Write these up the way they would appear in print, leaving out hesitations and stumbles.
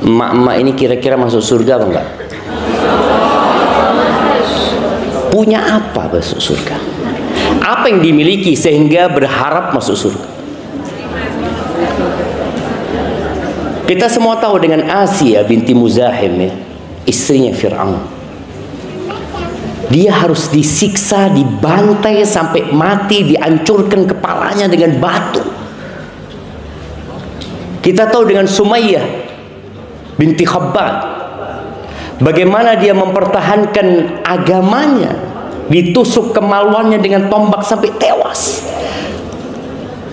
Emak-emak ini kira-kira masuk surga apa enggak? Punya apa masuk surga? Apa yang dimiliki sehingga berharap masuk surga? Kita semua tahu dengan Asia binti Muzahim, ya, istrinya Fir'aun. Dia harus disiksa, dibantai sampai mati, dihancurkan kepalanya dengan batu. Kita tahu dengan Sumayyah binti Khabbab, bagaimana dia mempertahankan agamanya, ditusuk kemaluannya dengan tombak sampai tewas.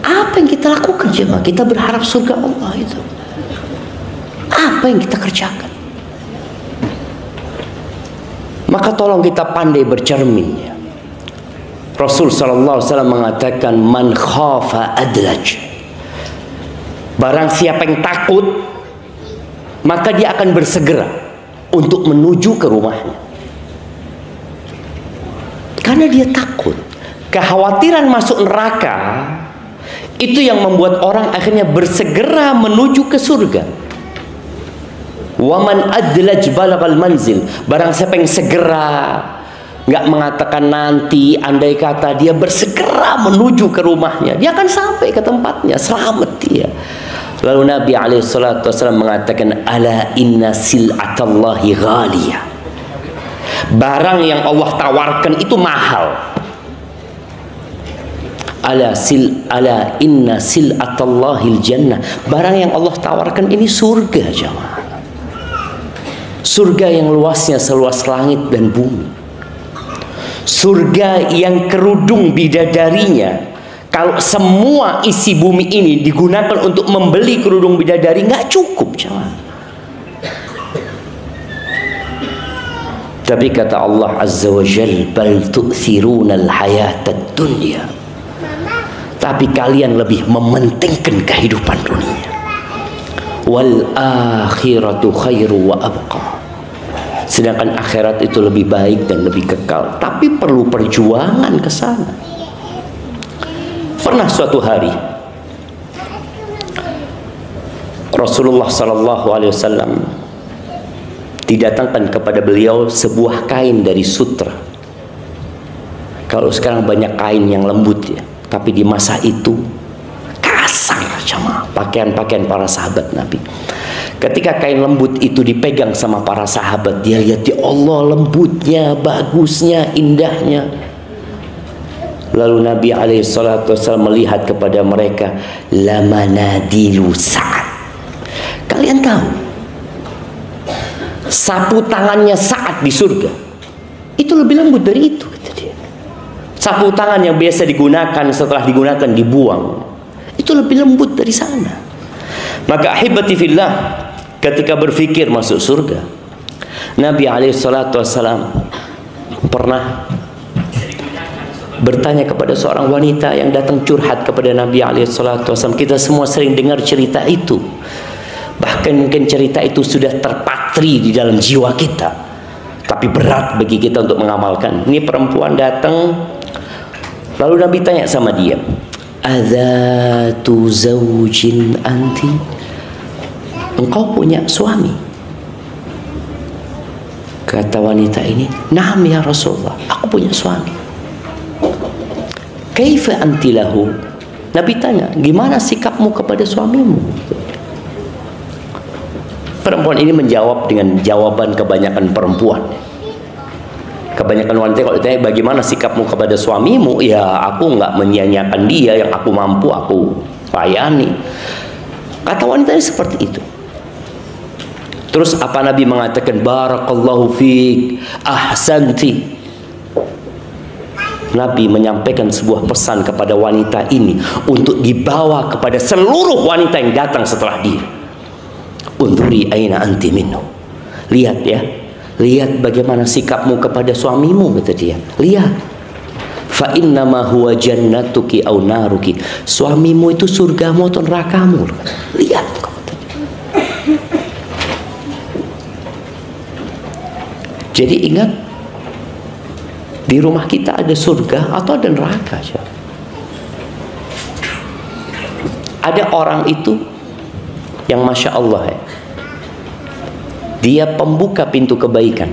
Apa yang kita lakukan jemaah? Kita berharap surga Allah itu. Apa yang kita kerjakan? Maka tolong kita pandai bercermin, ya. Rasul sallallahu alaihi wasallam mengatakan, man khafa adlaj. Barang siapa yang takut, maka dia akan bersegera untuk menuju ke rumahnya. Karena dia takut. Kekhawatiran masuk neraka itu yang membuat orang akhirnya bersegera menuju ke surga. Waman adlaj balagal manzil. Barang siapa yang segera, nggak mengatakan nanti, andai kata, dia bersegera menuju ke rumahnya, dia akan sampai ke tempatnya, selamat dia. Lalu Nabi SAW mengatakan, ala inna sil'atallahi ghaliyah. Barang yang Allah tawarkan itu mahal. Ala inna sil'atallahil jannah. Barang yang Allah tawarkan ini surga, jemaah. Surga yang luasnya seluas langit dan bumi. Surga yang kerudung bidadarinya, kalau semua isi bumi ini digunakan untuk membeli kerudung bidadari, nggak cukup, jemaah. Tapi kata Allah Azza wa Jal, bal tu'thiruna al-hayatad dunya. Tapi kalian lebih mementingkan kehidupan dunia. Wal akhiratu khairu wa abqa. Sedangkan akhirat itu lebih baik dan lebih kekal. Tapi perlu perjuangan ke sana. Pernah suatu hari Rasulullah SAW didatangkan kepada beliau sebuah kain dari sutra. Kalau sekarang banyak kain yang lembut, ya, tapi di masa itu kasar, jemaah, pakaian-pakaian para sahabat Nabi. Ketika kain lembut itu dipegang sama para sahabat, dia lihat, ya Allah, lembutnya, bagusnya, indahnya. Lalu Nabi SAW melihat kepada mereka, lamanadilu Sa'ad. Kalian tahu, sapu tangannya Sa'ad di surga itu lebih lembut dari itu, kata dia. Sapu tangan yang biasa digunakan, setelah digunakan dibuang, itu lebih lembut dari sana. Maka ahibati fillah, ketika berpikir masuk surga, Nabi SAW pernah bertanya kepada seorang wanita yang datang curhat kepada Nabi SAW. Kita semua sering dengar cerita itu. Bahkan mungkin cerita itu sudah terpatri di dalam jiwa kita, tapi berat bagi kita untuk mengamalkan. Ini perempuan datang, lalu Nabi tanya sama dia, adzatu zaujin anti? Engkau punya suami? Kata wanita ini, na'am ya Rasulullah, aku punya suami. Kaifa anti lahu? Nabi tanya, gimana sikapmu kepada suamimu? Perempuan ini menjawab dengan jawaban kebanyakan perempuan. Kebanyakan wanita kalau ditanya bagaimana sikapmu kepada suamimu, ya aku nggak menyia-nyiakan dia, yang aku mampu aku layani. Kata wanita ini seperti itu. Terus apa Nabi mengatakan, barakallahu fiik, ahsanti. Nabi menyampaikan sebuah pesan kepada wanita ini untuk dibawa kepada seluruh wanita yang datang setelah dia. Unduri aina anti minhu. Lihat, ya, lihat bagaimana sikapmu kepada suamimu, kata dia. Lihat. Fa innama huwa jannatuki au naruki. Suamimu itu surgamu atau nerakamu. Lihat. Jadi ingat, di rumah kita ada surga atau ada neraka. Ada orang itu yang Masya Allah, ya, Dia pembuka pintu kebaikan.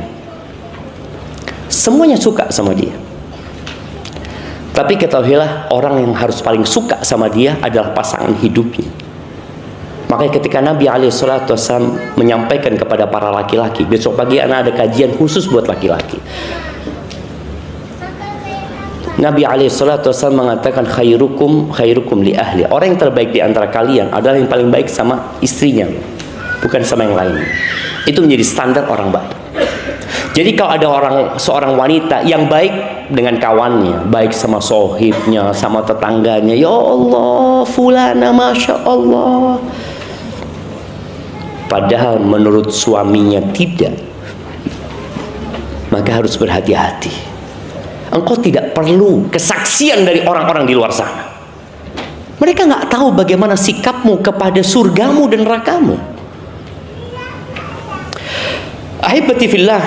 Semuanya suka sama dia. Tapi ketahuilah, orang yang harus paling suka sama dia adalah pasangan hidupnya. Makanya ketika Nabi SAW menyampaikan kepada para laki-laki, besok pagi anak ada kajian khusus buat laki-laki. Nabi SAW mengatakan khairukum li ahli. Orang yang terbaik di antara kalian adalah yang paling baik sama istrinya, bukan sama yang lain. Itu menjadi standar orang baik. Jadi kalau ada seorang wanita yang baik dengan kawannya, baik sama sohibnya, sama tetangganya, ya Allah, fulana masya Allah, padahal menurut suaminya tidak, maka harus berhati-hati. Engkau tidak perlu kesaksian dari orang-orang di luar sana. Mereka nggak tahu bagaimana sikapmu kepada surgamu dan nerakamu. Ahibati fillah,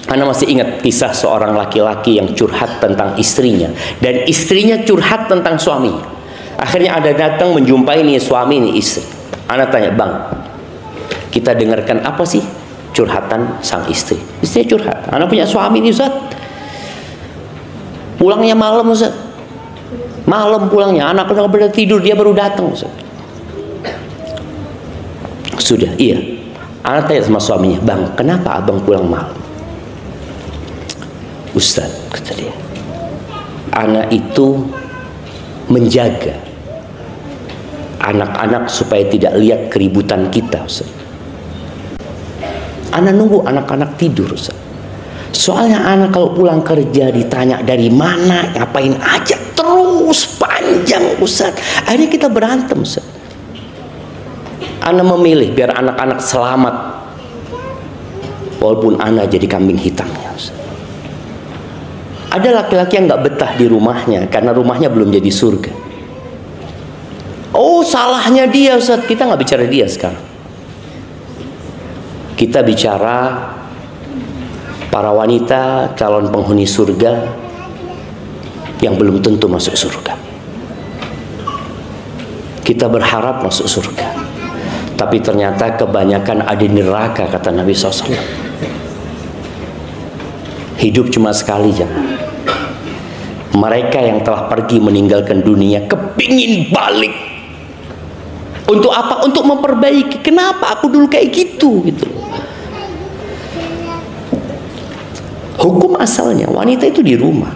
Anda masih ingat kisah seorang laki-laki yang curhat tentang istrinya, dan istrinya curhat tentang suami. Akhirnya ada datang menjumpai nih suami nih istri. Anda tanya, bang, kita dengarkan apa sih curhatan sang istri? Istrinya curhat, Anda punya suami nih Ustaz, pulangnya malam Ustaz, malam pulangnya, anak udah pada tidur, dia baru datang Ustaz. Sudah, iya. Anda tanya sama suaminya, bang, kenapa abang pulang malam? Ustaz, kata dia, anak itu menjaga anak-anak supaya tidak lihat keributan kita Ustaz. Anak nunggu anak-anak tidur Ustaz. Soalnya anak kalau pulang kerja ditanya dari mana, ngapain aja, terus panjang Ustaz. Akhirnya kita berantem Ustaz. Anak memilih biar anak-anak selamat, walaupun anak jadi kambing hitamnya Ustaz. Ada laki-laki yang nggak betah di rumahnya karena rumahnya belum jadi surga. Oh, salahnya dia Ustaz. Kita nggak bicara dia sekarang. Kita bicara para wanita calon penghuni surga yang belum tentu masuk surga. Kita berharap masuk surga, tapi ternyata kebanyakan ada di neraka, kata Nabi SAW. Hidup cuma sekali, jangan. Mereka yang telah pergi meninggalkan dunia kepingin balik. Untuk apa? Untuk memperbaiki. Kenapa aku dulu kayak gitu? Hukum asalnya wanita itu di rumah,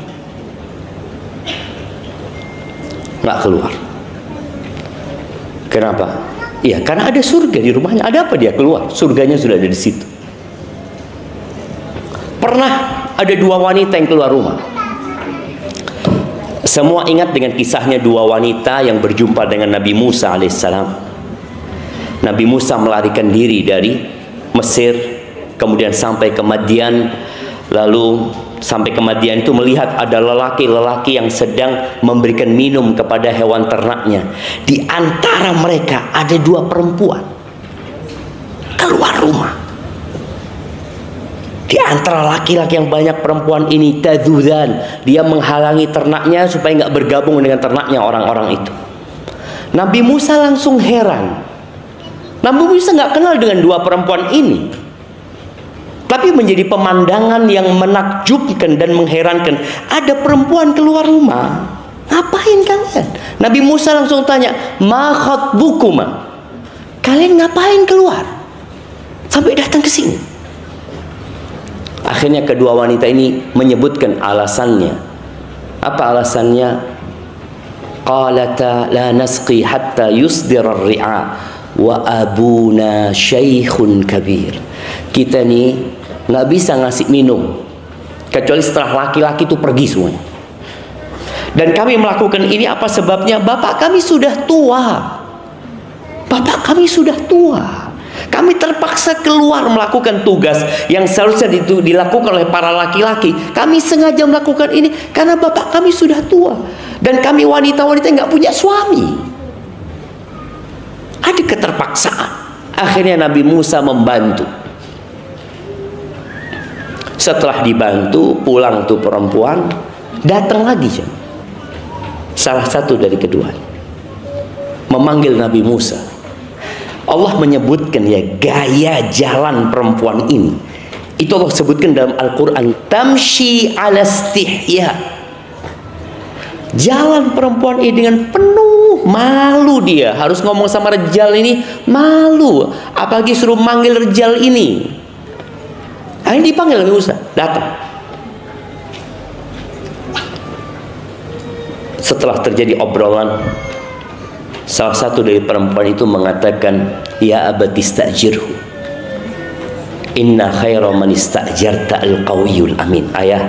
nggak keluar. Kenapa? Iya, karena ada surga di rumahnya. Ada apa dia keluar? Surganya sudah ada di situ. Pernah ada dua wanita yang keluar rumah. Semua ingat dengan kisahnya dua wanita yang berjumpa dengan Nabi Musa alaihissalam. Nabi Musa melarikan diri dari Mesir, kemudian sampai ke Madian. Lalu sampai ke Madian itu melihat ada lelaki-lelaki yang sedang memberikan minum kepada hewan ternaknya. Di antara mereka ada dua perempuan keluar rumah. Di antara laki-laki yang banyak, perempuan ini tadudan, dia menghalangi ternaknya supaya nggak bergabung dengan ternaknya orang-orang itu. Nabi Musa langsung heran. Nabi Musa nggak kenal dengan dua perempuan ini, tapi menjadi pemandangan yang menakjubkan dan mengherankan. Ada perempuan keluar rumah, ngapain kalian? Nabi Musa langsung tanya, ma khatbukuma, kalian ngapain keluar sampai datang ke sini? Akhirnya kedua wanita ini menyebutkan alasannya. Apa alasannya? Qalata la nasqi hatta yusdira ar-ri'a wa abuna syaikhun kabir. Kita nih nggak bisa ngasih minum kecuali setelah laki-laki itu pergi semuanya. Dan kami melakukan ini apa sebabnya? Bapak kami sudah tua. Bapak kami sudah tua. Kami terpaksa keluar melakukan tugas yang seharusnya dilakukan oleh para laki-laki. Kami sengaja melakukan ini karena bapak kami sudah tua. Dan kami wanita-wanita nggak punya suami. Ada keterpaksaan. Akhirnya Nabi Musa membantu. Setelah dibantu, pulang tuh perempuan, datang lagi. Salah satu dari keduanya memanggil Nabi Musa. Allah menyebutkan ya gaya jalan perempuan ini. Itu Allah sebutkan dalam Al-Quran, tamshi ala istihya. Jalan perempuan ini dengan penuh malu, dia harus ngomong sama Rejal ini malu, apalagi suruh manggil Rejal ini. Akhirnya dipanggil Nabi Musa, datang. Setelah terjadi obrolan, salah satu dari perempuan itu mengatakan, ya abati istajirhu, inna khaira man istajarta al-qawiyul amin. Ayah,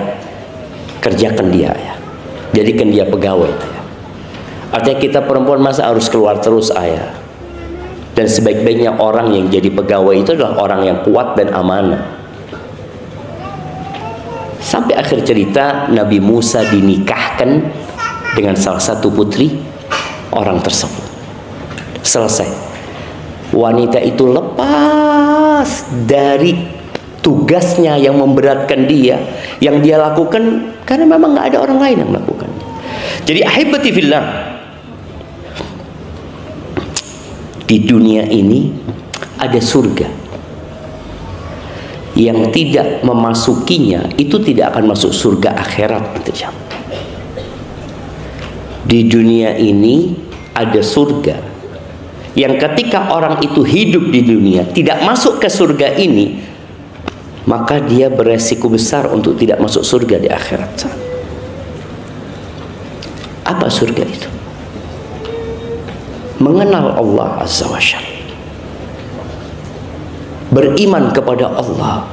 kerjakan dia, ayah, jadikan dia pegawai, ayah. Artinya kita perempuan masa harus keluar terus, ayah. Dan sebaik-baiknya orang yang jadi pegawai itu adalah orang yang kuat dan amanah. Sampai akhir cerita, Nabi Musa dinikahkan dengan salah satu putri orang tersebut. Selesai. Wanita itu lepas dari tugasnya yang memberatkan dia, yang dia lakukan karena memang nggak ada orang lain yang melakukan. Jadi ahibati fillah, di dunia ini ada surga. Yang tidak memasukinya itu tidak akan masuk surga akhirat. Di dunia ini ada surga yang ketika orang itu hidup di dunia tidak masuk ke surga ini, maka dia beresiko besar untuk tidak masuk surga di akhirat. Apa surga itu? Mengenal Allah Azza wa Jalla, beriman kepada Allah.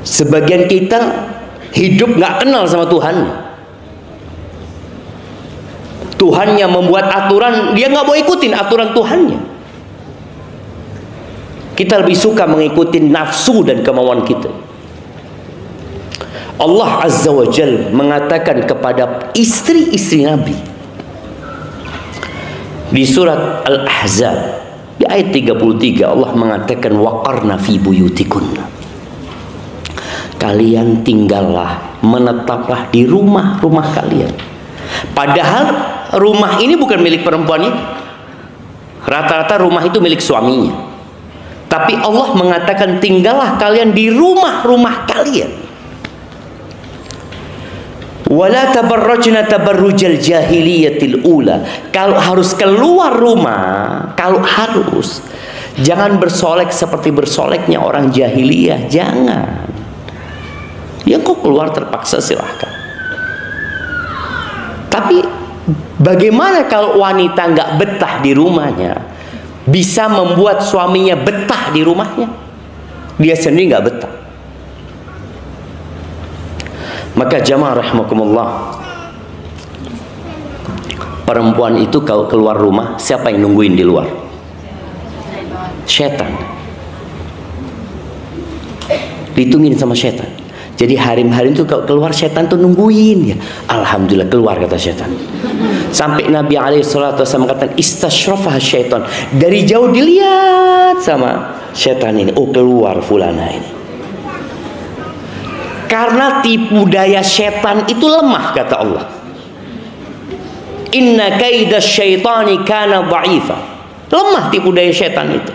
Sebagian kita hidup nggak kenal sama Tuhan. Tuhannya membuat aturan, dia nggak mau ikutin aturan Tuhannya. Kita lebih suka mengikuti nafsu dan kemauan kita. Allah Azza wa Jalla mengatakan kepada istri-istri Nabi di surat Al-Ahzab di ayat 33, Allah mengatakan waqarna fi buyutikunna, kalian tinggallah, menetaplah di rumah-rumah kalian. Padahal rumah ini bukan milik perempuan ini, rata-rata rumah itu milik suaminya. Tapi Allah mengatakan tinggallah kalian di rumah-rumah kalian. Wala tabarrajna tabarrujal jahiliyatil ula. Kalau harus keluar rumah, kalau harus, jangan bersolek seperti bersoleknya orang jahiliyah, jangan. Ya kok keluar terpaksa silahkan. Tapi bagaimana kalau wanita nggak betah di rumahnya, bisa membuat suaminya betah di rumahnya, dia sendiri nggak betah? Maka jamaah rahimakumullah, perempuan itu kalau keluar rumah, siapa yang nungguin di luar? Setan. Ditungguin sama setan. Jadi harim-harim itu kalau keluar, setan tuh nungguin ya. Alhamdulillah keluar, kata setan. Sampai Nabi SAW mengatakan istasyrafah syaitan, dari jauh dilihat sama setan ini, oh keluar fulana ini. Karena tipu daya setan itu lemah, kata Allah. Inna kaida syaitani kana dha'ifa. Lemah tipu daya setan itu.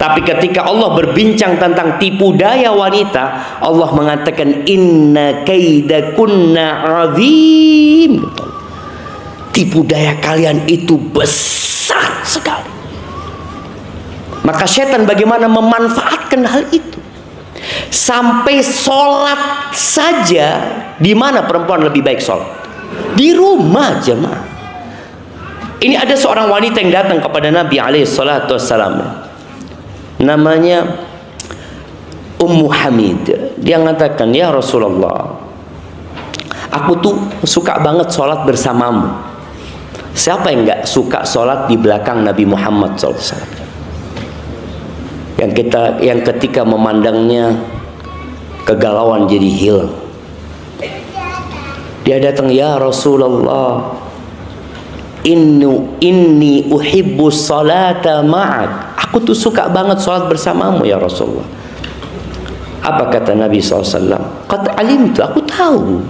Tapi ketika Allah berbincang tentang tipu daya wanita, Allah mengatakan inna kaidakunna 'azim. Tipu daya kalian itu besar sekali. Maka setan bagaimana memanfaatkan hal itu? Sampai sholat saja, di mana perempuan lebih baik sholat? Di rumah, jemaah. Ini ada seorang wanita yang datang kepada Nabi SAW. Namanya Ummu Hamid. Dia mengatakan, ya Rasulullah, aku tuh suka banget sholat bersamamu. Siapa yang nggak suka sholat di belakang Nabi Muhammad SAW? Yang ketika memandangnya kegalauan jadi hilang. Dia datang, ya Rasulullah, inni uhibbu salata ma'ak. Aku tuh suka banget sholat bersamamu ya Rasulullah. Apa kata Nabi SAW? Qad alimtu, aku tahu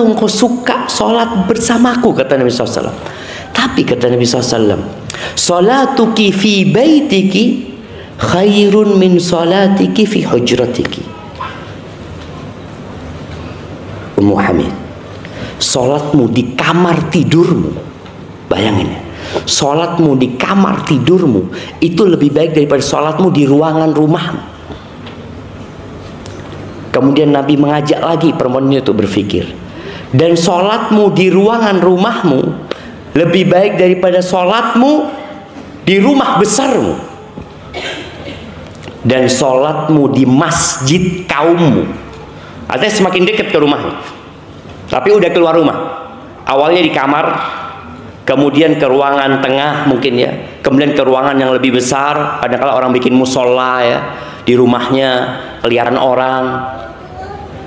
engkau suka sholat bersamaku, kata Nabi SAW. Tapi kata Nabi SAW, salatuki fi baitiki khairun min salatiki fi hujratiki. Ummu Hamid, salatmu di kamar tidurmu, bayangin ya, salatmu di kamar tidurmu itu lebih baik daripada salatmu di ruangan rumahmu. Kemudian Nabi mengajak lagi perempuan ini untuk berpikir, dan salatmu di ruangan rumahmu lebih baik daripada salatmu di rumah besarmu, dan salatmu di masjid kaummu. Artinya semakin dekat ke rumahnya, tapi udah keluar rumah. Awalnya di kamar, kemudian ke ruangan tengah mungkin ya, kemudian ke ruangan yang lebih besar. Kadang-kadang orang bikin musola ya di rumahnya, peliharaan orang.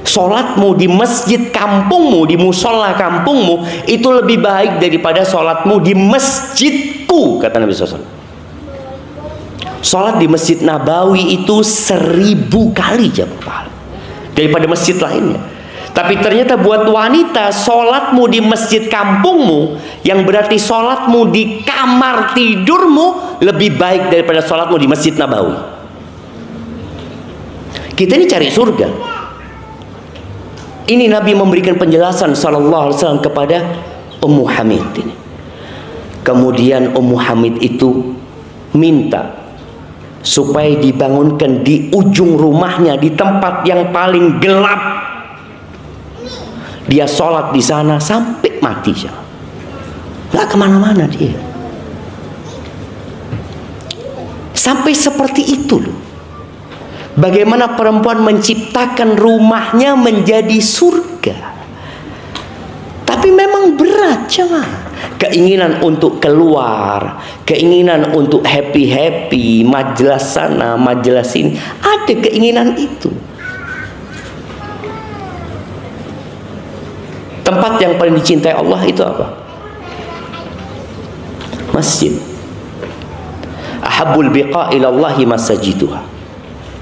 Sholatmu di masjid kampungmu, di musola kampungmu itu lebih baik daripada sholatmu di masjidku, kata Nabi SAW. Sholat di Masjid Nabawi itu 1000 kali jauh pahala daripada masjid lainnya. Tapi ternyata buat wanita, sholatmu di masjid kampungmu, yang berarti sholatmu di kamar tidurmu, lebih baik daripada sholatmu di Masjid Nabawi. Kita ini cari surga. Ini Nabi memberikan penjelasan sallallahu alaihi wasallam kepada Ummu Hamid ini. Kemudian Ummu Hamid itu minta supaya dibangunkan di ujung rumahnya, di tempat yang paling gelap. Dia sholat di sana sampai mati, nggak kemana-mana dia. Sampai seperti itu loh. Bagaimana perempuan menciptakan rumahnya menjadi surga. Tapi memang berat, jemaah. Keinginan untuk keluar, keinginan untuk happy-happy, majelis sana, majelis sini, ada keinginan itu. Tempat yang paling dicintai Allah itu apa? Masjid. Ahabbul biqa ilallahi masajiduha.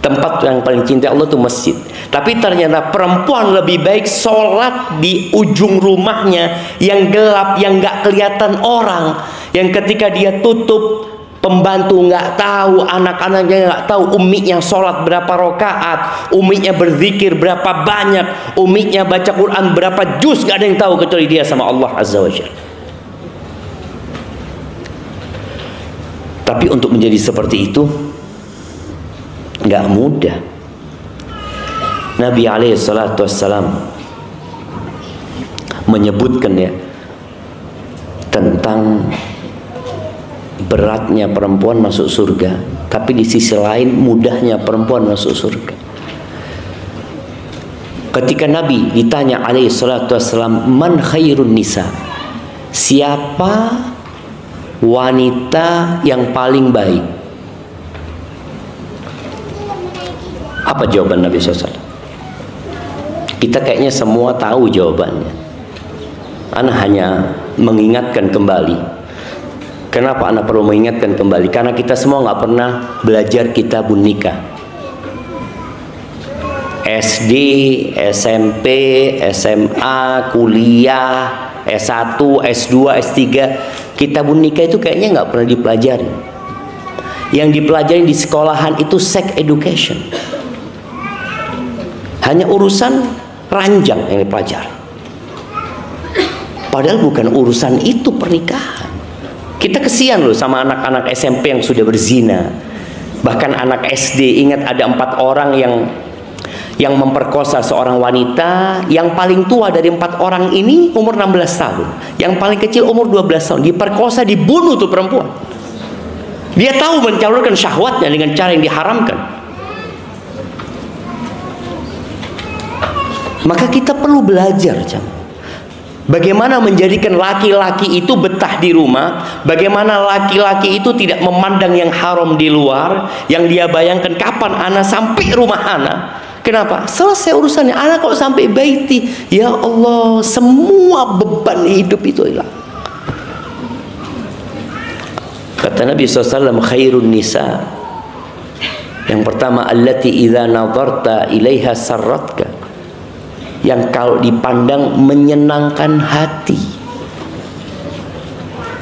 Tempat yang paling cinta Allah itu masjid. Tapi ternyata perempuan lebih baik sholat di ujung rumahnya yang gelap, yang nggak kelihatan orang, yang ketika dia tutup pembantu nggak tahu, anak-anaknya nggak tahu, umminya sholat berapa rakaat, umminya berzikir berapa banyak, umminya baca Quran berapa juz, nggak ada yang tahu kecuali dia sama Allah Azza wa Jalla. Tapi untuk menjadi seperti itu nggak mudah. Nabi SAW menyebutkan ya tentang beratnya perempuan masuk surga, tapi di sisi lain mudahnya perempuan masuk surga. Ketika Nabi ditanya SAW, man khairun nisa, siapa wanita yang paling baik? Apa jawaban Nabi SAW? Kita kayaknya semua tahu jawabannya. Ana hanya mengingatkan kembali. Kenapa ana perlu mengingatkan kembali? Karena kita semua nggak pernah belajar kitabun nikah. SD, SMP, SMA, kuliah, S1, S2, S3, kitabun nikah itu kayaknya nggak pernah dipelajari. Yang dipelajari di sekolahan itu sex education. Hanya urusan ranjang yang dipelajari. Padahal bukan urusan itu pernikahan. Kita kesian loh sama anak-anak SMP yang sudah berzina. Bahkan anak SD, ingat ada 4 orang yang memperkosa seorang wanita. Yang paling tua dari 4 orang ini umur 16 tahun. Yang paling kecil umur 12 tahun. Diperkosa, dibunuh tuh perempuan. Dia tahu mencalurkan syahwatnya dengan cara yang diharamkan. Maka kita perlu belajar, bagaimana menjadikan laki-laki itu betah di rumah, bagaimana laki-laki itu tidak memandang yang haram di luar, yang dia bayangkan kapan ana sampai rumah ana. Kenapa? Selesai urusannya. Ana kok sampai baiti, ya Allah, semua beban hidup itu hilang. Kata Nabi SAW, khairun nisa, yang pertama, allati idza nadarta ilaiha sarratka, yang kalau dipandang menyenangkan hati.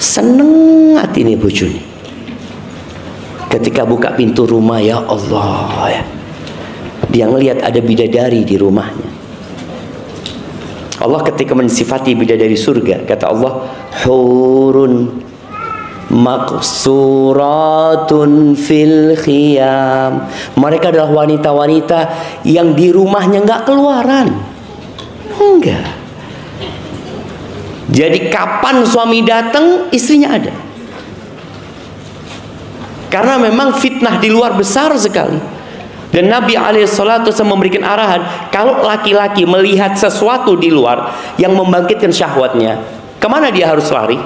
Seneng hati ini bojone. Ketika buka pintu rumah, ya Allah ya, dia ngelihat ada bidadari di rumahnya. Allah ketika mensifati bidadari surga, kata Allah, hurun maqsuratun fil khiyam. Mereka adalah wanita-wanita yang di rumahnya nggak keluaran. Enggak. Jadi kapan suami datang, istrinya ada. Karena memang fitnah di luar besar sekali. Dan Nabi alaihissalatu memberikan arahan, kalau laki-laki melihat sesuatu di luar yang membangkitkan syahwatnya, kemana dia harus lari?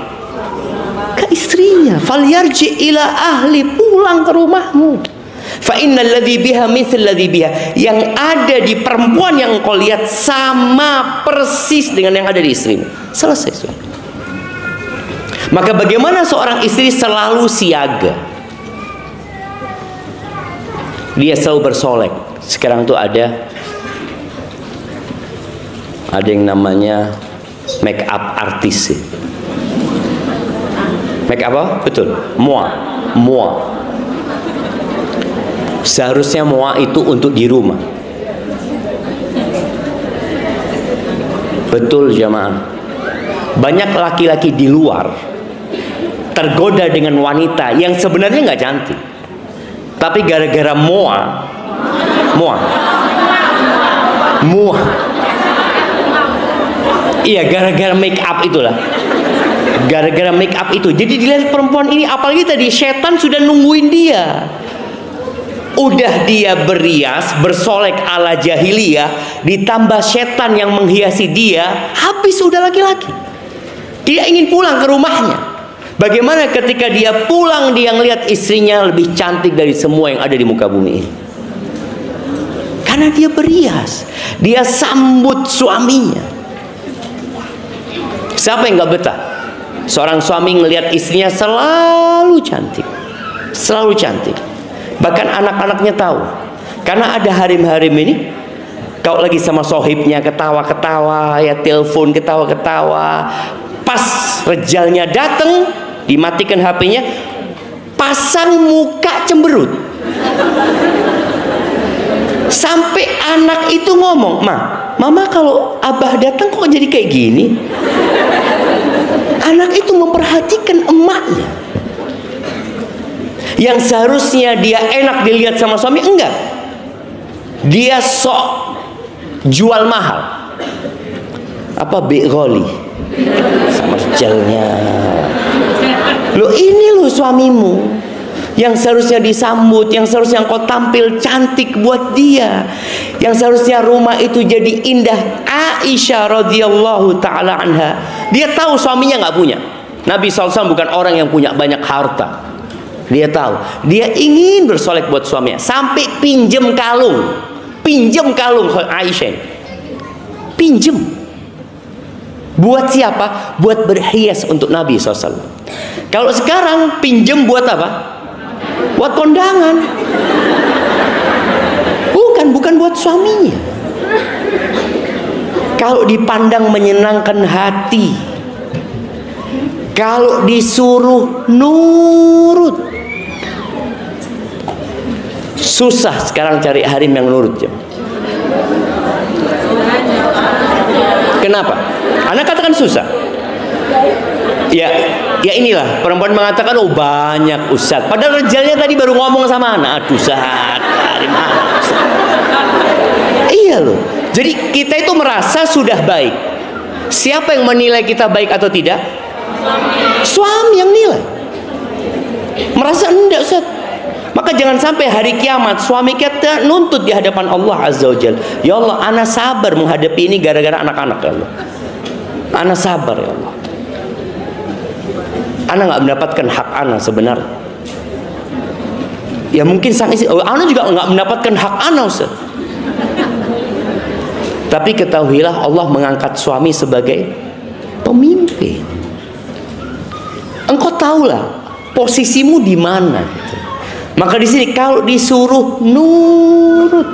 Ke istrinya. Falyarji ila ahli, pulang ke rumahmu. Fa innal ladzi biha mithl ladzi biha. Yang ada di perempuan yang engkau lihat sama persis dengan yang ada di istrimu. Selesai. Maka bagaimana seorang istri selalu siaga? Dia selalu bersolek. Sekarang tuh ada yang namanya make up artis. Make up apa? Betul. Mua. Seharusnya mua itu untuk di rumah. Betul jamaah. Banyak laki-laki di luar tergoda dengan wanita yang sebenarnya nggak cantik. Tapi gara-gara mua, iya, gara-gara make up itulah, gara-gara make up itu. Jadi dilihat perempuan ini, apalagi tadi setan sudah nungguin dia. Udah dia berias, bersolek ala jahiliyah, ditambah setan yang menghiasi dia, habis udah laki-laki. Dia ingin pulang ke rumahnya. Bagaimana ketika dia pulang, dia ngelihat istrinya lebih cantik dari semua yang ada di muka bumi ini. Karena dia berias, dia sambut suaminya. Siapa yang gak betah? Seorang suami ngelihat istrinya selalu cantik, selalu cantik. Bahkan anak-anaknya tahu. Karena ada harim-harim ini, kalau lagi sama sohibnya ketawa-ketawa, ya telepon ketawa-ketawa. Pas rejalnya datang, dimatikan HP-nya, pasang muka cemberut. Sampai anak itu ngomong, Mama kalau abah datang kok jadi kayak gini? Anak itu memperhatikan emaknya. Yang seharusnya dia enak dilihat sama suami, enggak. Dia sok jual mahal. Apa bi'gholi sama rejalnya. Loh, ini loh suamimu yang seharusnya disambut, yang seharusnya engkau tampil cantik buat dia, yang seharusnya rumah itu jadi indah. Aisyah radhiyallahu taala anha, dia tahu suaminya nggak punya. Nabi SAW bukan orang yang punya banyak harta. Dia tahu, dia ingin bersolek buat suaminya, sampai pinjem kalung Aisyah, pinjem. Buat siapa? Buat berhias untuk Nabi SAW. Kalau sekarang pinjem buat apa? Buat kondangan. Bukan buat suaminya. Kalau dipandang menyenangkan hati, kalau disuruh nurut. Susah sekarang cari harim yang nurut. Kenapa? Anak katakan susah. Ya inilah perempuan mengatakan, oh banyak Ustaz. Padahal rejalnya tadi baru ngomong sama anak. Aduh Ustaz, dari mana? Iya loh. Jadi kita itu merasa sudah baik. Siapa yang menilai kita baik atau tidak? Suami yang nilai. Merasa enggak Ustaz. Maka jangan sampai hari kiamat suami kita nuntut di hadapan Allah Azza wa Jalla. Ya Allah, ana sabar menghadapi ini gara-gara anak-anak ya Allah. Ana sabar ya Allah. Ana nggak mendapatkan hak ana sebenarnya. Ya mungkin sang istri, ana juga nggak mendapatkan hak ana Ustaz. Tapi ketahuilah Allah mengangkat suami sebagai pemimpin. Engkau tahulah posisimu di mana. Maka di sini kalau disuruh nurut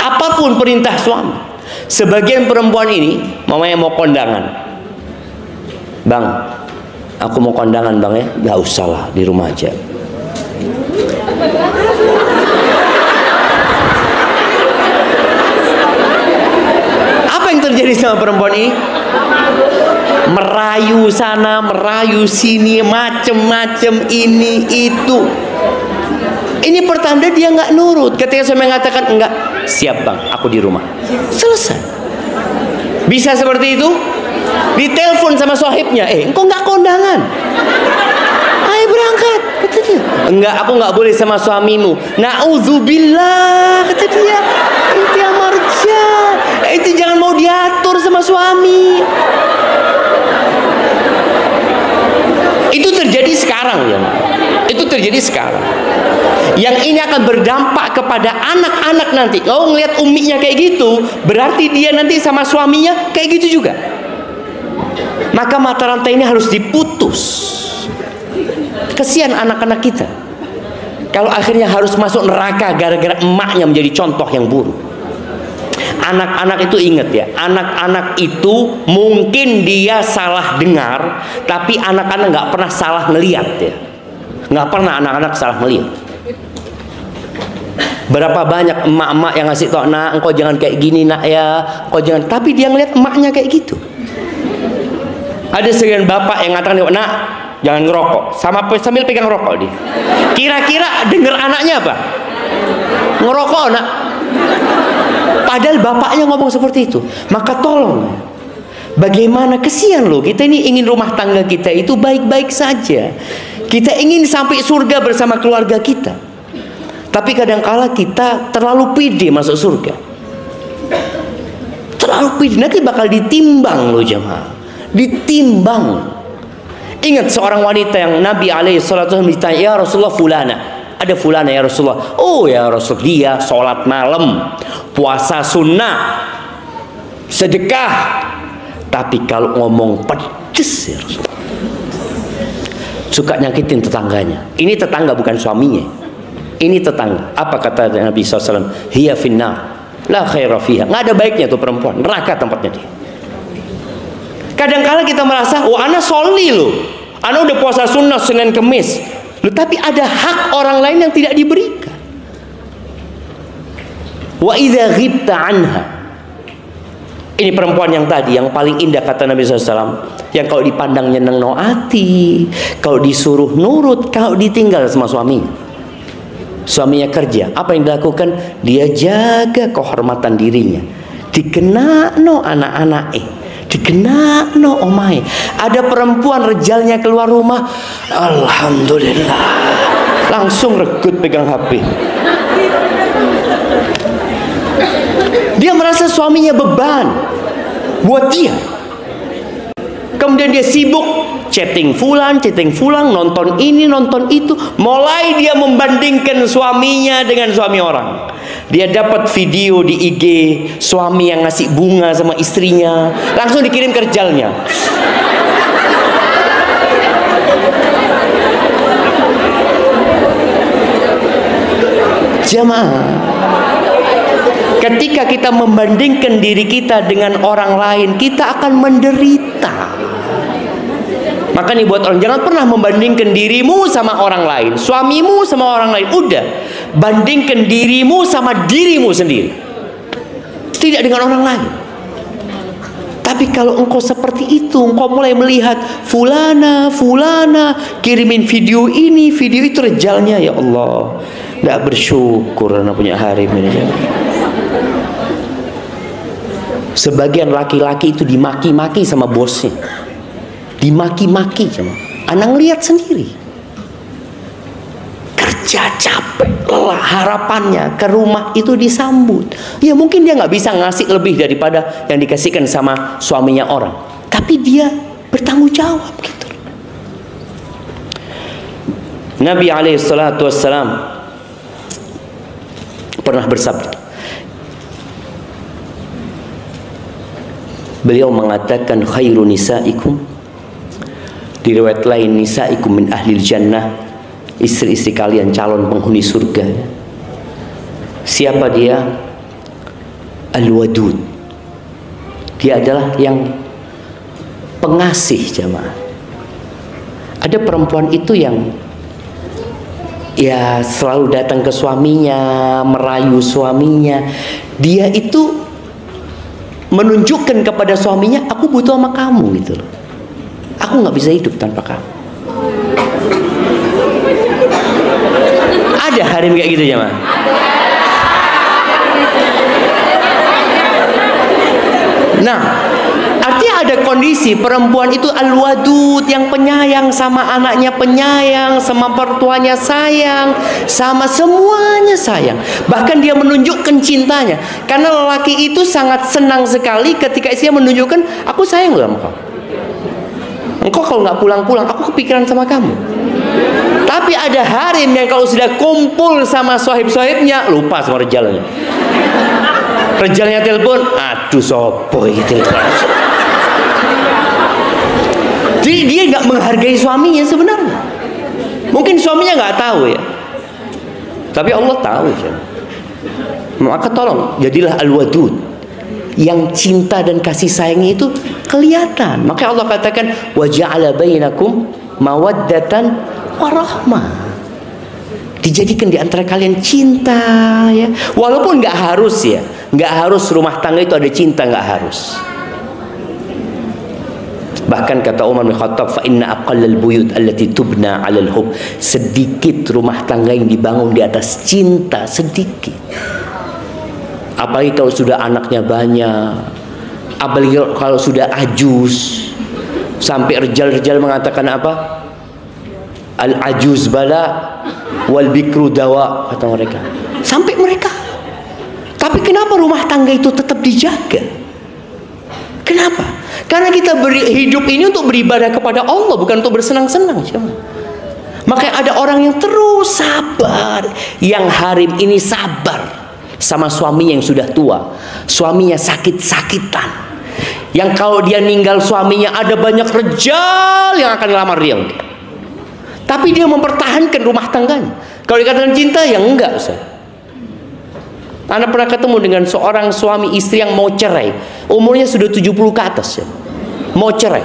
apapun perintah suami. Sebagian perempuan ini mamanya mau kondangan. Bang, Aku mau kondangan bang ya. Gak usah lah, di rumah aja. Apa yang terjadi sama perempuan ini? Merayu sana, merayu sini, macem-macem, ini itu. Ini pertanda dia nggak nurut. Ketika saya mengatakan enggak, siap bang, aku di rumah. Selesai. Bisa seperti itu? Ditelepon sama sohibnya, engkau nggak kondangan? Ayo berangkat, kata dia. Enggak, aku nggak boleh sama suamimu. Na'udzubillah, kata dia. Itu yang marja. Itu jangan mau diatur sama suami. Itu terjadi sekarang ya. Itu terjadi sekarang. Yang ini akan berdampak kepada anak-anak nanti. Kalau ngelihat uminya kayak gitu, berarti dia nanti sama suaminya kayak gitu juga. Maka mata rantai ini harus diputus. Kesian anak-anak kita kalau akhirnya harus masuk neraka gara-gara emaknya menjadi contoh yang buruk. Anak-anak itu ingat ya, anak-anak itu mungkin dia salah dengar, tapi anak-anak nggak pernah salah ngelihat ya. Nggak pernah anak-anak salah melihat. Berapa banyak emak-emak yang ngasih tau, nak, engkau jangan kayak gini nak ya, engkau jangan. Tapi dia ngeliat emaknya kayak gitu. Ada sebagian bapak yang ngatakan, nak, jangan ngerokok, sambil pegang rokok dia. Kira-kira denger anaknya apa? Ngerokok nak. Padahal bapaknya ngomong seperti itu. Maka tolong, bagaimana, kesian loh, kita ini ingin rumah tangga kita itu baik-baik saja. Kita ingin sampai surga bersama keluarga kita. Tapi kadangkala kita terlalu pede masuk surga. Terlalu pede, nanti bakal ditimbang loh jemaah. Ditimbang. Ingat seorang wanita yang Nabi SAW ditanya, ya Rasulullah fulana. Ada fulana ya Rasulullah. Oh ya Rasul, dia sholat malam, puasa sunnah, sedekah. Tapi kalau ngomong pedes ya Rasulullah, suka nyakitin tetangganya. Ini tetangga bukan suaminya. Ini tetangga. Apa kata Nabi SAW? Hiya finnar, la khaira fiha. Nggak ada baiknya tuh perempuan, neraka tempatnya dia. Kadang-kala kita merasa, oh ana sholli loh, ana udah puasa sunnah Senin Kemis loh, tapi ada hak orang lain yang tidak diberikan. Wa idza ghibta anha. Ini perempuan yang tadi, yang paling indah kata Nabi SAW, yang kalau dipandang nyeneng no hati, kalau disuruh nurut, kalau ditinggal sama suaminya. Suaminya kerja, apa yang dilakukan? Dia jaga kehormatan dirinya. Dikena no anak-anak dikena no omai. Ada perempuan rejalnya keluar rumah, alhamdulillah, langsung regut pegang HP. Dia merasa suaminya beban buat dia. Kemudian dia sibuk chatting fulan, nonton ini, nonton itu. Mulai dia membandingkan suaminya dengan suami orang. Dia dapat video di IG suami yang ngasih bunga sama istrinya, langsung dikirim ke rejalnya. Jamaah, ketika kita membandingkan diri kita dengan orang lain, kita akan menderita. Maka nih buat orang, jangan pernah membandingkan dirimu sama orang lain, suamimu sama orang lain. Udah, bandingkan dirimu sama dirimu sendiri, tidak dengan orang lain. Tapi kalau engkau seperti itu, engkau mulai melihat fulana kirimin video ini, video itu, rejalnya, ya Allah, tidak bersyukur karena punya harim ini. Sebagian laki-laki itu dimaki-maki sama bosnya, dimaki-maki sama anak, ngelihat sendiri, kerja capek, lelah, harapannya ke rumah itu disambut. Ya mungkin dia nggak bisa ngasih lebih daripada yang dikasihkan sama suaminya orang, tapi dia bertanggung jawab gitu. Nabi SAW pernah bersabda, beliau mengatakan, khairu nisaikum, di riwayat lain, nisaikum min ahlil jannah, istri-istri kalian calon penghuni surga. Siapa dia? Al-wadud. Dia adalah yang pengasih jamaah. Ada perempuan itu yang ya selalu datang ke suaminya, merayu suaminya. Dia itu menunjukkan kepada suaminya, aku butuh sama kamu gitu loh. Aku nggak bisa hidup tanpa kamu. Ada harim kayak gitu ya, Mas? Nah, artinya ada kondisi perempuan itu al-wadud, yang penyayang, sama anaknya penyayang, sama pertuanya sayang, sama semuanya sayang. Bahkan dia menunjukkan cintanya. Karena lelaki itu sangat senang sekali ketika istrinya menunjukkan, aku sayang loh sama kamu. Engkau kalau nggak pulang-pulang, aku kepikiran sama kamu. Tapi ada harim yang kalau sudah kumpul sama sohib-sohibnya, lupa sama rejalnya. Rejalnya telepon, aduh sopo ini telepon. Jadi dia nggak menghargai suaminya sebenarnya. Mungkin suaminya nggak tahu ya, tapi Allah tahu ya. Maka tolong jadilah al-wadud, yang cinta dan kasih sayangnya itu kelihatan. Maka Allah katakan wa ja'ala bainakum mawaddatan warahmah. Dijadikan di antara kalian cinta ya. Walaupun nggak harus ya, nggak harus rumah tangga itu ada cinta, nggak harus. Bahkan kata Umar bin Khattab, fa inna aqallal buyut allati tubna 'alal hub. Sedikit rumah tangga yang dibangun di atas cinta, sedikit. Apalagi kalau sudah anaknya banyak, apalagi kalau sudah ajuz. Sampai rejal-rejal mengatakan apa? Al-ajuz bala wal bikru dawa, kata mereka. Sampai mereka. Tapi kenapa rumah tangga itu tetap dijaga? Kenapa? Karena kita hidup ini untuk beribadah kepada Allah, bukan untuk bersenang-senang. Makanya ada orang yang terus sabar. Yang harim ini sabar sama suaminya yang sudah tua. Suaminya sakit-sakitan. Yang kalau dia ninggal suaminya, ada banyak rejal yang akan ngelamar dia. Tapi dia mempertahankan rumah tangganya. Kalau dikatakan cinta, ya enggak, Ustaz. Anda pernah ketemu dengan seorang suami istri yang mau cerai, umurnya sudah 70 ke atas ya. Mau cerai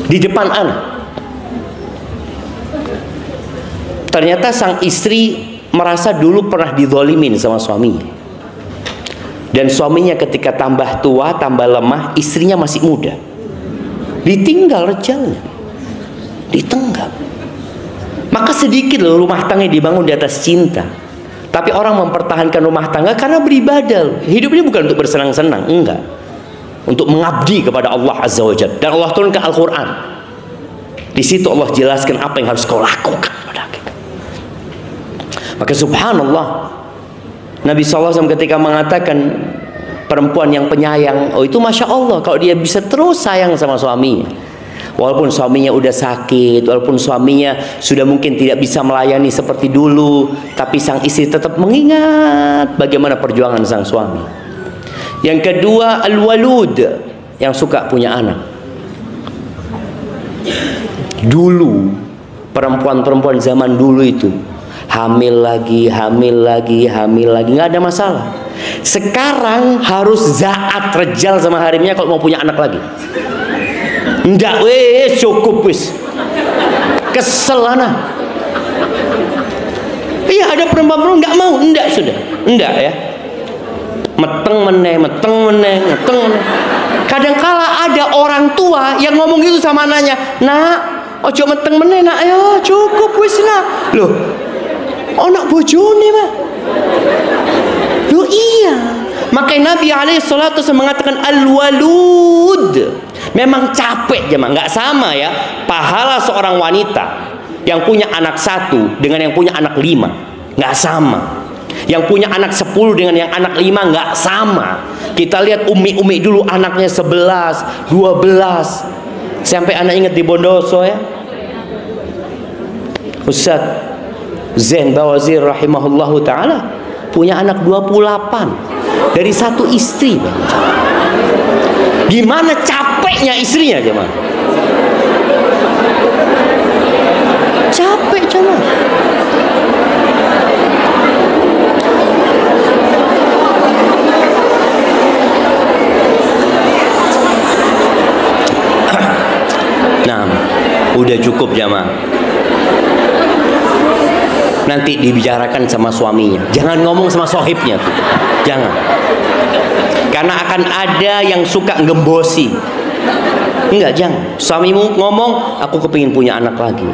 di depan anak. Ternyata sang istri merasa dulu pernah dizalimin sama suaminya. Dan suaminya ketika tambah tua, tambah lemah, istrinya masih muda. Ditinggal rejalnya. Ditenggak. Maka sedikit loh rumah tangga dibangun di atas cinta. Tapi orang mempertahankan rumah tangga karena beribadah. Hidup ini bukan untuk bersenang-senang, enggak. Untuk mengabdi kepada Allah Azza wa Jalla. Dan Allah turunkan Al-Quran. Di situ Allah jelaskan apa yang harus kau lakukan pada kita. Maka subhanallah, Nabi SAW ketika mengatakan perempuan yang penyayang, oh itu masya Allah, kalau dia bisa terus sayang sama suaminya. Walaupun suaminya udah sakit, walaupun suaminya sudah mungkin tidak bisa melayani seperti dulu, tapi sang istri tetap mengingat bagaimana perjuangan sang suami. Yang kedua, al-walud, yang suka punya anak. Dulu, perempuan-perempuan zaman dulu itu hamil lagi, nggak ada masalah. Sekarang harus zaat rejal sama harimnya kalau mau punya anak lagi. Ndak wes, cukup wes. Kesel ana. Iya, ada perempuan nggak mau, ndak sudah. Ndak ya. Meteng meneh. Kadangkala ada orang tua yang ngomong gitu sama anaknya, "Nak, ojo meteng meneh, nak. Ya, cukup wes, nak." Loh. Anak bojone, Pak. Loh iya. Makanya Nabi alaihissalatu mengatakan al-walud. Memang capek jemaah, nggak sama ya pahala seorang wanita yang punya anak 1 dengan yang punya anak 5, nggak sama. Yang punya anak 10 dengan yang anak 5 nggak sama. Kita lihat umi-umi dulu anaknya 11, 12. Sampai anak ingat di Bondoso ya, Ustaz Zain Bawazir rahimahullahu ta'ala punya anak 28 dari satu istri. Gimana capeknya istrinya jemaah? Capek jemaah. Nah, Udah cukup jamaah. Nanti dibicarakan sama suaminya. Jangan ngomong sama sohibnya tuh. Jangan. Karena akan ada yang suka ngembosi. Enggak, jangan. Suamimu ngomong, aku kepingin punya anak lagi.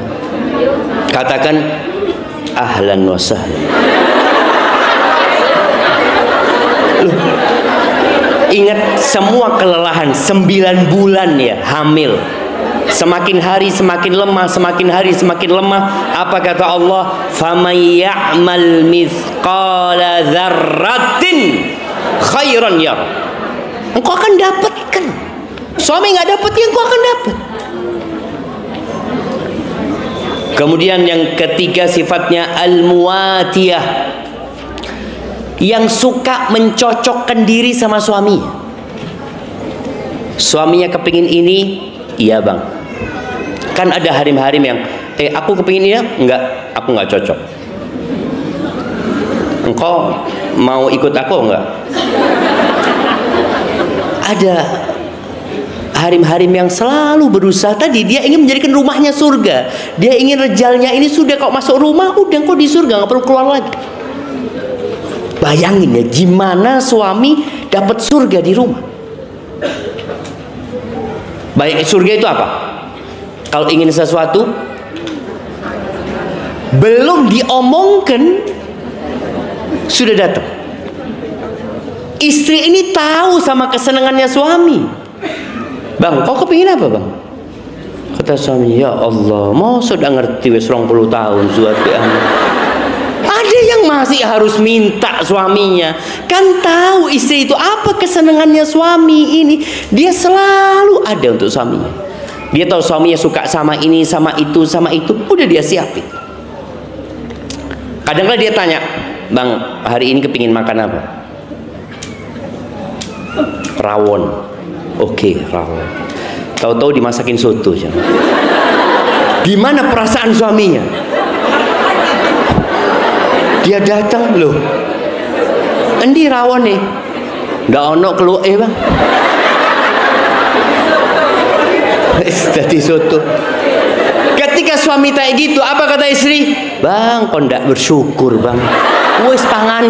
Katakan, ahlan wa sahlan. Loh, ingat semua kelelahan 9 bulan ya hamil. Semakin hari semakin lemah, semakin hari semakin lemah. Apa kata Allah? Faman ya'mal mithqala dzarratin khairan yarah. Engkau akan dapatkan. Suami nggak dapat, ya engkau akan dapat. Kemudian yang ketiga sifatnya al-muwatiyah, yang suka mencocokkan diri sama suaminya. Suaminya kepingin ini, iya bang. Kan ada harim-harim yang aku kepingin ini ya? Enggak, aku nggak cocok. Engkau mau ikut aku enggak? Ada harim-harim yang selalu berusaha. Tadi dia ingin menjadikan rumahnya surga. Dia ingin rejalnya ini sudah kau masuk rumah, udah kau di surga, nggak perlu keluar lagi. Bayangin ya, gimana suami dapat surga di rumah. Baik, surga itu apa? Kalau ingin sesuatu belum diomongkan sudah datang. Istri ini tahu sama kesenangannya suami. Bang, kau kepingin apa bang? Kata suami, ya Allah, mau sudah ngerti wes 20 tahun suatu. Ada yang masih harus minta suaminya. Kan tahu istri itu apa kesenangannya suami ini. Dia selalu ada untuk suaminya. Dia tahu suaminya suka sama ini, sama itu, sama itu. Udah dia siapin. Kadang-kadang dia tanya, bang, hari ini kepingin makan apa? Rawon. Oke, rawon. Tahu-tahu dimasakin soto. Gimana perasaan suaminya? Dia datang, loh, endi rawon nih? Nggak ono keluke bang. Jadi soto. Ketika suami kayak gitu, apa kata istri? Bang, kok ndak bersyukur bang? Wes pangan.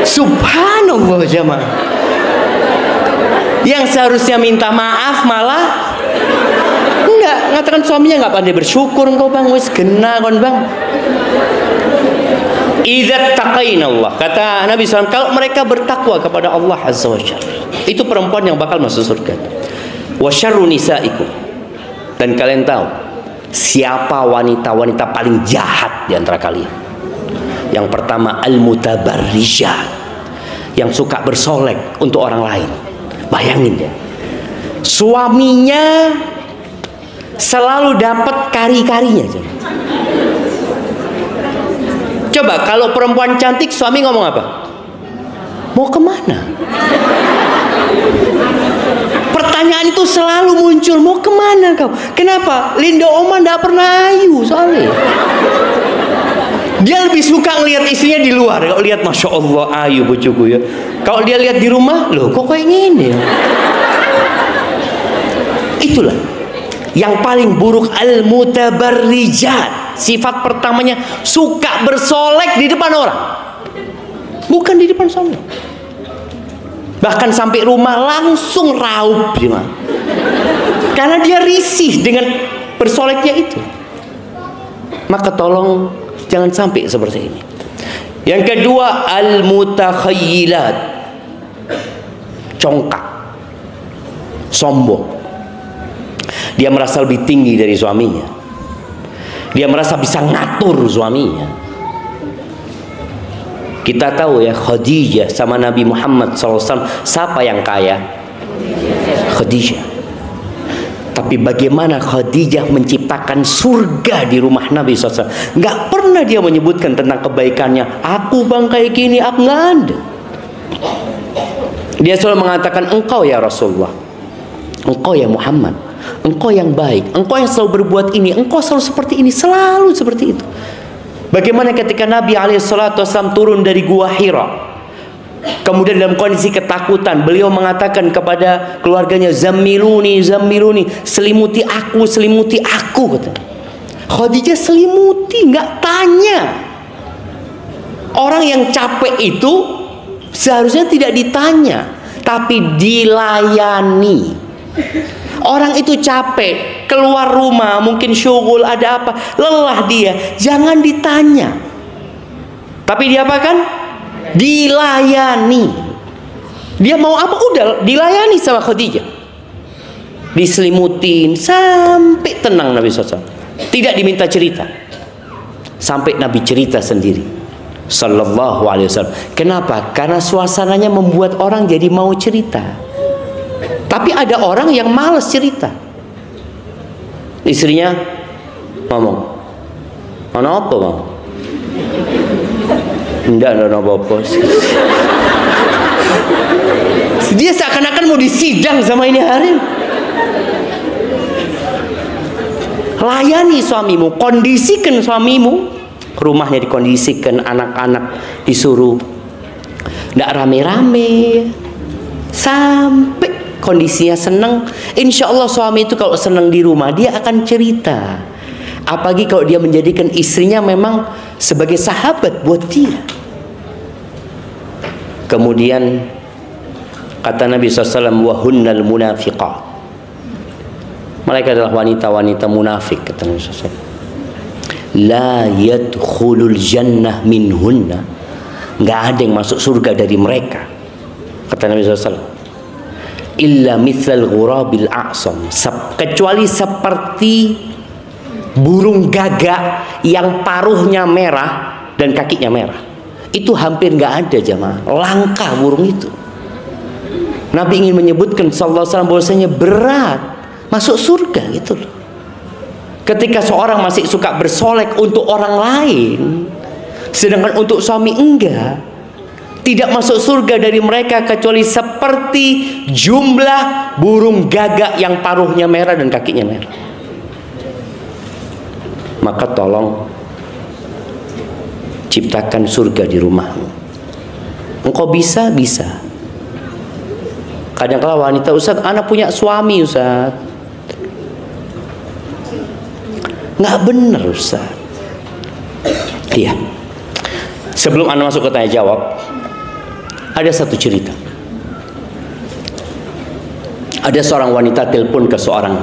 Subhanallah jamaah. Yang seharusnya minta maaf malah enggak, ngatakan suaminya nggak pandai bersyukur engkau bang, wes kena kon bang. Idza taqainallah, kata Nabi SAW, kalau mereka bertakwa kepada Allah Azza wa Jalla, itu perempuan yang bakal masuk surga. Wa syarru nisaikum, dan kalian tahu siapa wanita-wanita paling jahat di antara kalian? Yang pertama al-mutabarrijat, yang suka bersolek untuk orang lain. Bayangin ya, suaminya selalu dapat kari-karinya. Coba kalau perempuan cantik, suami ngomong apa? Mau kemana? Pertanyaan itu selalu muncul, mau kemana kau? Kenapa? Linda Oma nggak pernah ayu soalnya. Dia lebih suka ngelihat istrinya di luar. Kalau lihat, masya Allah ayu bojoku ya. Kalau dia lihat di rumah, loh kok kayak gini ya? Itulah yang paling buruk, al-mutabarrijat. Sifat pertamanya suka bersolek di depan orang, bukan di depan suami. Bahkan sampai rumah langsung raup dia, karena dia risih dengan bersoleknya itu. Maka tolong jangan sampai seperti ini. Yang kedua, al-mutakhayyilat, congkak, sombong. Dia merasa lebih tinggi dari suaminya. Dia merasa bisa ngatur suaminya. Kita tahu ya, Khadijah sama Nabi Muhammad SAW, siapa yang kaya? Khadijah. Tapi bagaimana Khadijah menciptakan surga di rumah Nabi SAW? Nggak pernah dia menyebutkan tentang kebaikannya. Aku bang kayak gini, aku nggak ada. Dia selalu mengatakan, engkau ya Rasulullah, engkau ya Muhammad, engkau yang baik, engkau yang selalu berbuat ini, engkau selalu seperti ini, selalu seperti itu. Bagaimana ketika Nabi SAW turun dari Gua Hira, Kemudian dalam kondisi ketakutan, beliau mengatakan kepada keluarganya, "Zammiluni, zammiluni, selimuti aku, kata. Khadijah selimuti, nggak tanya. Orang yang capek itu seharusnya tidak ditanya, tapi dilayani. Orang itu capek, keluar rumah, mungkin syughul, ada apa, lelah dia, jangan ditanya. Tapi dia apa kan? Dilayani. Dia mau apa? Udah dilayani sama Khadijah. Diselimutin sampai tenang Nabi SAW. Tidak diminta cerita. Sampai Nabi cerita sendiri. Sallallahu alaihi wasallam. Kenapa? Karena suasananya membuat orang jadi mau cerita. Tapi ada orang yang malas cerita. Istrinya ngomong, "Mana apa, Bang?" Enggak ada apa-apa. Dia seakan-akan mau disidang sama ini hari. Layani suamimu, kondisikan suamimu, rumahnya dikondisikan, anak-anak disuruh enggak rame-rame sampai kondisinya senang. Insya Allah suami itu kalau senang di rumah dia akan cerita. Apalagi kalau dia menjadikan istrinya memang sebagai sahabat buat dia. Kemudian kata Nabi SAW, "Wahunnal munafiqat." Mereka adalah wanita-wanita munafik, kata Nabi SAW. "La yadkhulul jannah minhunna." Nggak ada yang masuk surga dari mereka, kata Nabi SAW. "Illa mithlal ghurabil a'sam." Kecuali seperti burung gagak yang paruhnya merah dan kakinya merah. Itu hampir nggak ada jamaah, langka burung itu. Nabi ingin menyebutkan sallallahu alaihi wasallam bahwasanya berat masuk surga gitu loh. Ketika seorang masih suka bersolek untuk orang lain, sedangkan untuk suami enggak, tidak masuk surga dari mereka kecuali seperti jumlah burung gagak yang paruhnya merah dan kakinya merah. Maka tolong ciptakan surga di rumahmu. Engkau bisa. Kadang-kala wanita, "Ustaz, anak punya suami, Ustaz." Nggak benar, Ustaz. Iya. Sebelum Anda masuk ke tanya jawab, ada satu cerita. Ada seorang wanita telepon ke seorang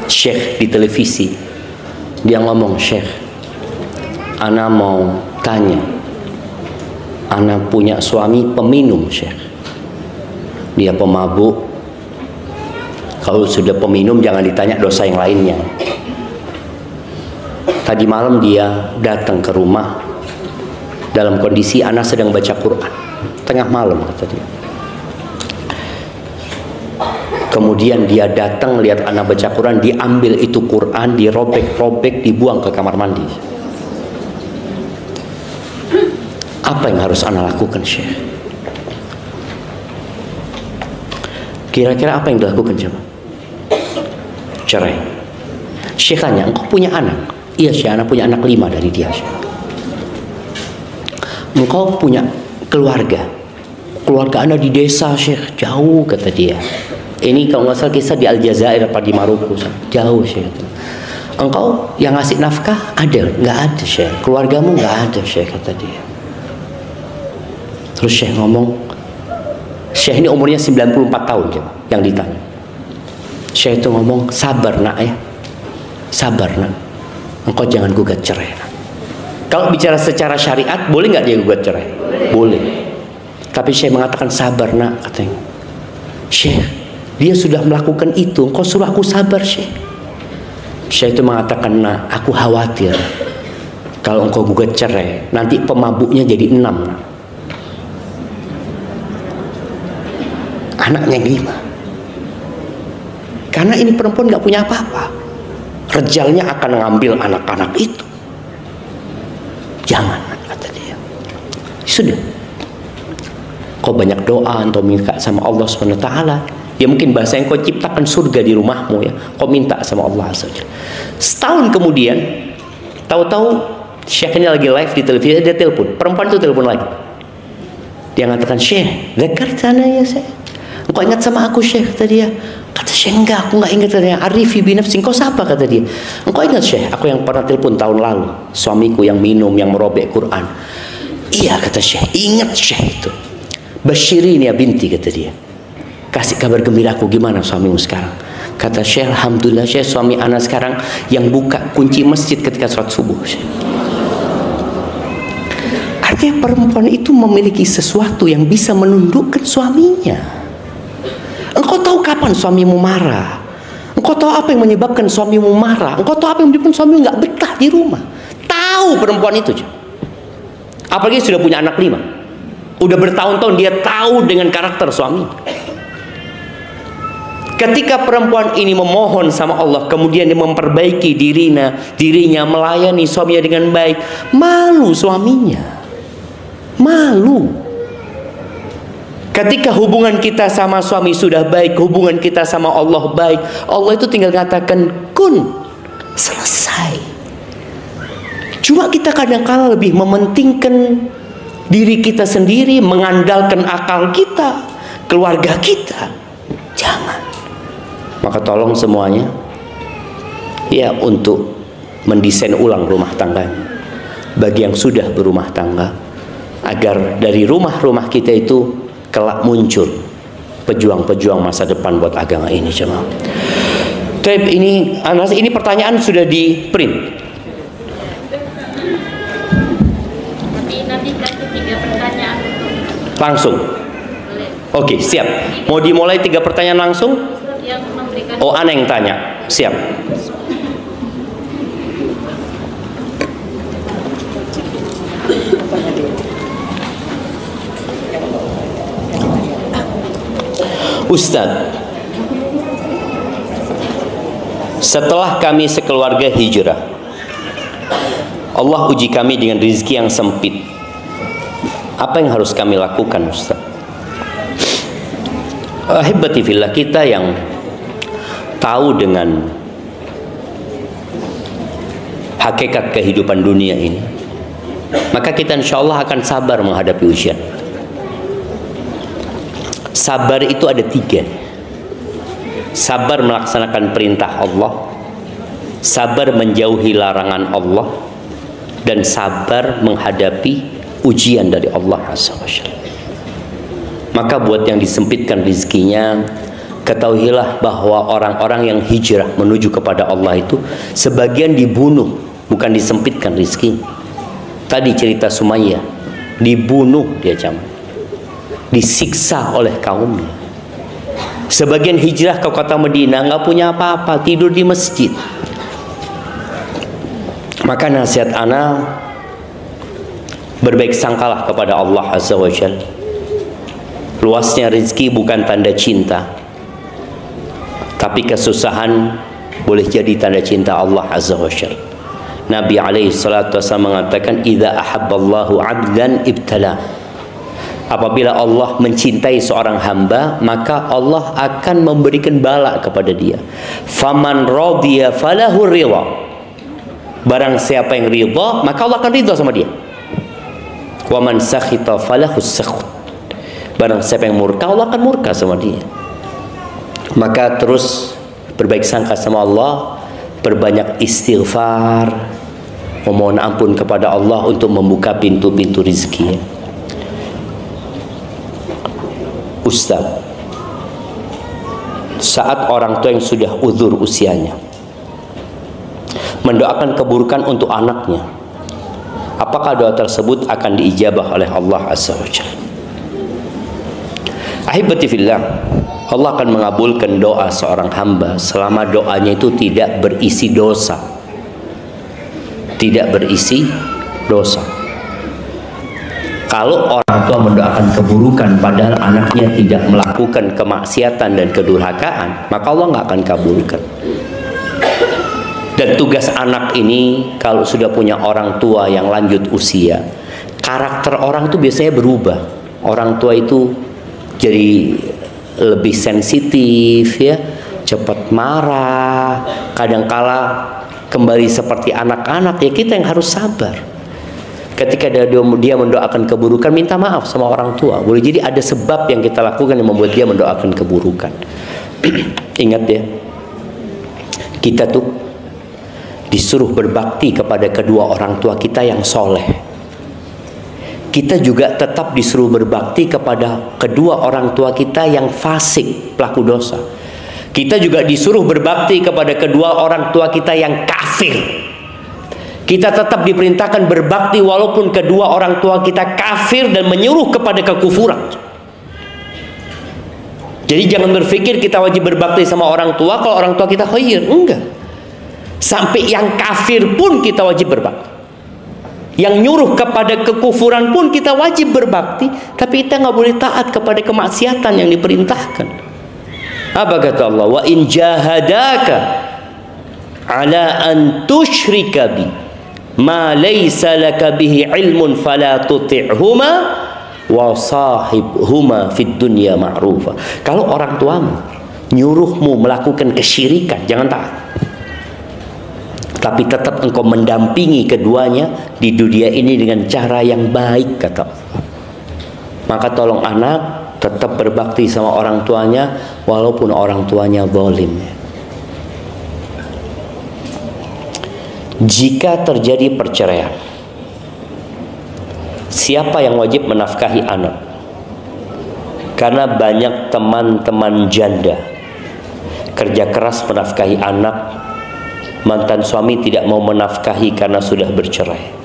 syekh di televisi. Dia ngomong, "Syekh, ana mau tanya, ana punya suami peminum, Syekh. Dia pemabuk. Kalau sudah peminum jangan ditanya dosa yang lainnya. Tadi malam dia datang ke rumah dalam kondisi ana sedang baca Quran, tengah malam," kata dia. Kemudian dia datang lihat anak baca Quran, diambil itu Quran, dirobek-robek, dibuang ke kamar mandi. Apa yang harus anak lakukan, Syekh? Kira-kira apa yang dilakukan, coba? Cerai. Syekh tanya, "Engkau punya anak?" "Iya, Syekh, anak punya anak 5 dari dia, Syekh." "Engkau punya keluarga?" "Keluarga anak di desa, Syekh, jauh," kata dia. Ini kalau nggak salah kisah di Aljazair apa di Maroko, jauh, Syekh. "Engkau yang ngasih nafkah ada?" "Nggak ada, Syekh." "Keluargamu?" "Nggak ada, Syekh," kata dia. Terus Syekh ngomong, Syekh ini umurnya 94 tahun coba, yang ditanya. Syekh itu ngomong, "Sabar nak ya, sabar nak. Engkau jangan gugat cerai." Kalau bicara secara syariat, boleh nggak dia gugat cerai? Boleh. Tapi Syekh mengatakan, "Sabar nak," katanya. "Syekh, dia sudah melakukan itu, engkau suruh aku sabar, Syekh." Syekh itu mengatakan, "Nah, aku khawatir kalau engkau gugat cerai, nanti pemabuknya jadi 6, nah. Anaknya 5. Karena ini perempuan gak punya apa-apa. Rejalnya akan ngambil anak-anak itu. Jangan," kata dia. Sudah. Kau banyak doa atau minta sama Allah SWT. Ya mungkin bahasa yang kau ciptakan surga di rumahmu ya. Kau minta sama Allah SWT. Setahun kemudian, tahu-tahu Syekh ini lagi live di televisi, dia telepon. Perempuan itu telepon lagi. Dia Dia mengatakan, Syekh, dzakartana ya Syekh, engkau ingat sama aku Syekh, kata dia. Kata Syekh, enggak, aku enggak ingat. Katanya, arifi binafsi, engkau siapa, kata dia. Engkau ingat Syekh, aku yang pernah telepon tahun lalu, suamiku yang minum, yang merobek Quran. Iya, kata Syekh, ingat Syekh itu. Basyirin ya binti, kata dia, kasih kabar gembira aku, gimana suamimu sekarang? Kata Syekh, alhamdulillah Syekh, suami anak sekarang yang buka kunci masjid ketika sholat subuh, Syekh. Artinya perempuan itu memiliki sesuatu yang bisa menundukkan suaminya. Engkau tahu kapan suamimu marah, engkau tahu apa yang menyebabkan suamimu marah, engkau tahu apa yang menyebabkan suamimu nggak betah di rumah. Tahu perempuan itu, apalagi sudah punya anak 5, udah bertahun-tahun dia tahu dengan karakter suami. Ketika perempuan ini memohon sama Allah, kemudian dia memperbaiki dirinya melayani suaminya dengan baik, malu suaminya, malu. Ketika hubungan kita sama suami sudah baik, hubungan kita sama Allah baik, Allah itu tinggal katakan kun, selesai. Cuma kita kadang-kala lebih mementingkan diri kita sendiri, mengandalkan akal kita, keluarga kita. Jangan. Maka tolong semuanya ya untuk mendesain ulang rumah tangga bagi yang sudah berumah tangga, agar dari rumah-rumah kita itu kelak muncul pejuang-pejuang masa depan buat agama ini, jemaah. Tapi ini pertanyaan sudah di print. Nanti kasih 3 pertanyaan Langsung. Oke, siap. Mau dimulai 3 pertanyaan langsung? Oh, Ana yang tanya. Siap. Ustadz, setelah kami sekeluarga hijrah, Allah uji kami dengan rezeki yang sempit. Apa yang harus kami lakukan, Ustadz? Ahibati fillah, kita yang tahu dengan hakikat kehidupan dunia ini, maka kita insya Allah akan sabar menghadapi ujian. Sabar itu ada 3. Sabar melaksanakan perintah Allah, sabar menjauhi larangan Allah, dan sabar menghadapi ujian dari Allah Azza wa Jalla. Maka buat yang disempitkan rezekinya, ketahuilah bahwa orang-orang yang hijrah menuju kepada Allah itu sebagian dibunuh, bukan disempitkan rezekinya. Tadi cerita Sumayyah, dibunuh dia, jamaah, disiksa oleh kaumnya. Sebagian hijrah ke kota Madinah, nggak punya apa-apa, tidur di masjid. Maka nasihat ana, berbaik sangkalah kepada Allah Azza wa Jalla. Luasnya rezeki bukan tanda cinta, tapi kesusahan boleh jadi tanda cinta Allah Azza wa Jalla. Nabi alaihi salatu wasallam mengatakan, idza ahabballahu 'abdan ibtala. Apabila Allah mencintai seorang hamba, maka Allah akan memberikan bala kepada dia. Faman radiya falahu ridha. Barang siapa yang ridha, maka Allah akan ridha sama dia. Wa man sakhita falahu sakhut. Barang siapa yang murka, Allah akan murka sama dia. Maka terus berbaik sangka sama Allah, berbanyak istighfar, memohon ampun kepada Allah untuk membuka pintu-pintu rezeki. Ustaz, saat orang tua yang sudah uzur usianya mendoakan keburukan untuk anaknya, apakah doa tersebut akan diijabah oleh Allah Azza wa Jalla? Ahibati fillah, Allah akan mengabulkan doa seorang hamba selama doanya itu tidak berisi dosa. Tidak berisi dosa. Kalau orang tua mendoakan keburukan padahal anaknya tidak melakukan kemaksiatan dan kedurhakaan, maka Allah nggak akan kabulkan. Dan tugas anak ini, kalau sudah punya orang tua yang lanjut usia, karakter orang itu biasanya berubah. Orang tua itu jadi lebih sensitif, ya, cepat marah, kadangkala kembali seperti anak-anak. Ya, kita yang harus sabar. Ketika dia mendoakan keburukan, minta maaf sama orang tua. Boleh jadi ada sebab yang kita lakukan yang membuat dia mendoakan keburukan. Ingat ya, kita tuh disuruh berbakti kepada kedua orang tua kita yang soleh. Kita juga tetap disuruh berbakti kepada kedua orang tua kita yang fasik, pelaku dosa. Kita juga disuruh berbakti kepada kedua orang tua kita yang kafir. Kita tetap diperintahkan berbakti walaupun kedua orang tua kita kafir dan menyuruh kepada kekufuran. Jadi jangan berpikir kita wajib berbakti sama orang tua kalau orang tua kita khair. Enggak. Sampai yang kafir pun kita wajib berbakti. Yang nyuruh kepada kekufuran pun kita wajib berbakti. Tapi kita nggak boleh taat kepada kemaksiatan yang diperintahkan. Apa kata Allah? Wa in jahadaka ala an tusyrika bi ma laysa laka bihi ilmun fala tuti'huma wa sahibhuma fid dunya ma'rufa. Kalau orang tuamu nyuruhmu melakukan kesyirikan, jangan taat. Tapi tetap engkau mendampingi keduanya di dunia ini dengan cara yang baik, kata Allah. Maka tolong anak tetap berbakti sama orang tuanya walaupun orang tuanya zalim. Jika terjadi perceraian, siapa yang wajib menafkahi anak? Karena banyak teman-teman janda kerja keras menafkahi anak, mantan suami tidak mau menafkahi karena sudah bercerai.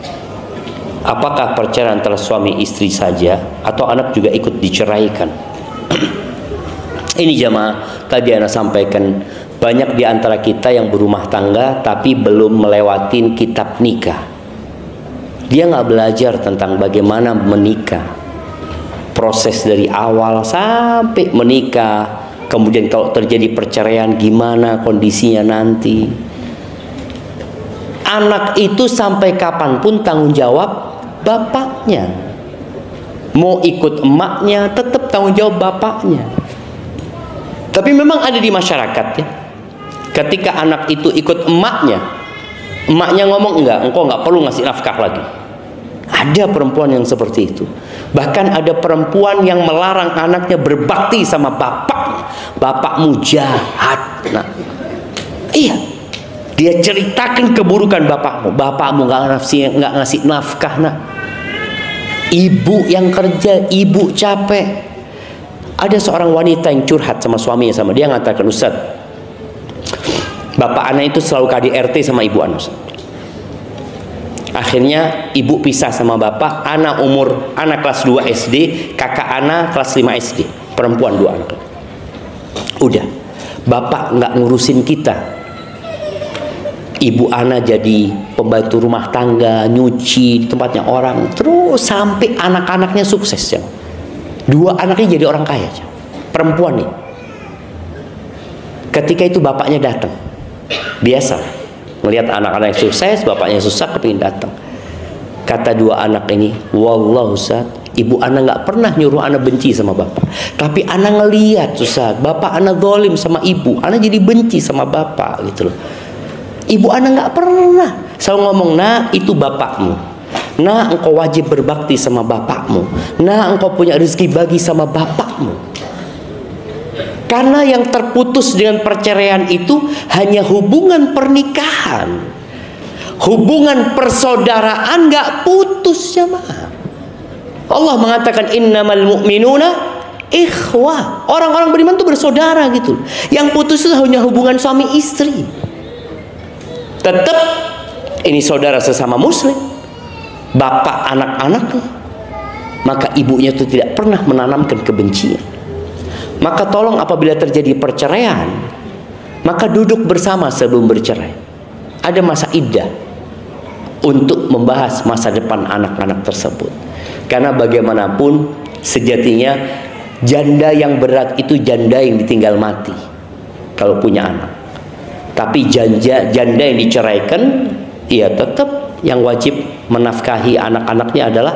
Apakah perceraian antara suami istri saja atau anak juga ikut diceraikan? Ini jamaah, tadi Ana sampaikan, banyak di antara kita yang berumah tangga tapi belum melewatin kitab nikah. Dia nggak belajar tentang bagaimana menikah, proses dari awal sampai menikah. Kemudian kalau terjadi perceraian gimana kondisinya nanti. Anak itu sampai kapanpun tanggung jawab bapaknya. Mau ikut emaknya tetap tanggung jawab bapaknya. Tapi memang ada di masyarakat ya, ketika anak itu ikut emaknya, emaknya ngomong enggak, engkau nggak perlu ngasih nafkah lagi. Ada perempuan yang seperti itu. Bahkan ada perempuan yang melarang anaknya berbakti sama bapaknya. Bapakmu jahat. Nah, iya, dia ceritakan keburukan bapakmu. Bapakmu nggak ngasih nafkah. Nah, ibu yang kerja, ibu capek. Ada seorang wanita yang curhat sama suaminya, sama dia ngatakan, Ustaz, bapak anak itu selalu KDRT sama ibu anak. Akhirnya ibu pisah sama bapak. Anak kelas 2 SD, kakak anak kelas 5 SD, perempuan 2 anak. Udah, bapak nggak ngurusin kita. Ibu anak jadi pembantu rumah tangga, nyuci di tempatnya orang, terus sampai anak-anaknya sukses ya. 2 anaknya jadi orang kaya, perempuan nih. Ketika itu bapaknya datang, biasa melihat anak-anak yang sukses, bapaknya susah, kepingin datang. Kata 2 anak ini, wallah Ustaz, ibu anak nggak pernah nyuruh anak benci sama bapak. Tapi anak ngelihat Ustaz, bapak anak zalim sama ibu, anak jadi benci sama bapak gitu loh. Ibu anak nggak pernah selalu ngomong, nah itu bapakmu. Nah, engkau wajib berbakti sama bapakmu. Nah, engkau punya rezeki bagi sama bapakmu. Karena yang terputus dengan perceraian itu hanya hubungan pernikahan. Hubungan persaudaraan nggak putus jemaah. Allah mengatakan innamal mu'minuna ikhwah. Orang-orang beriman itu bersaudara gitu. Yang putus itu hanya hubungan suami istri. Tetap ini saudara sesama muslim. Bapak anak-anaknya, maka ibunya itu tidak pernah menanamkan kebencian. Maka tolong apabila terjadi perceraian, maka duduk bersama sebelum bercerai. Ada masa iddah untuk membahas masa depan anak-anak tersebut. Karena bagaimanapun sejatinya janda yang berat itu janda yang ditinggal mati kalau punya anak. Tapi janda yang diceraikan, ia tetap yang wajib menafkahi anak-anaknya adalah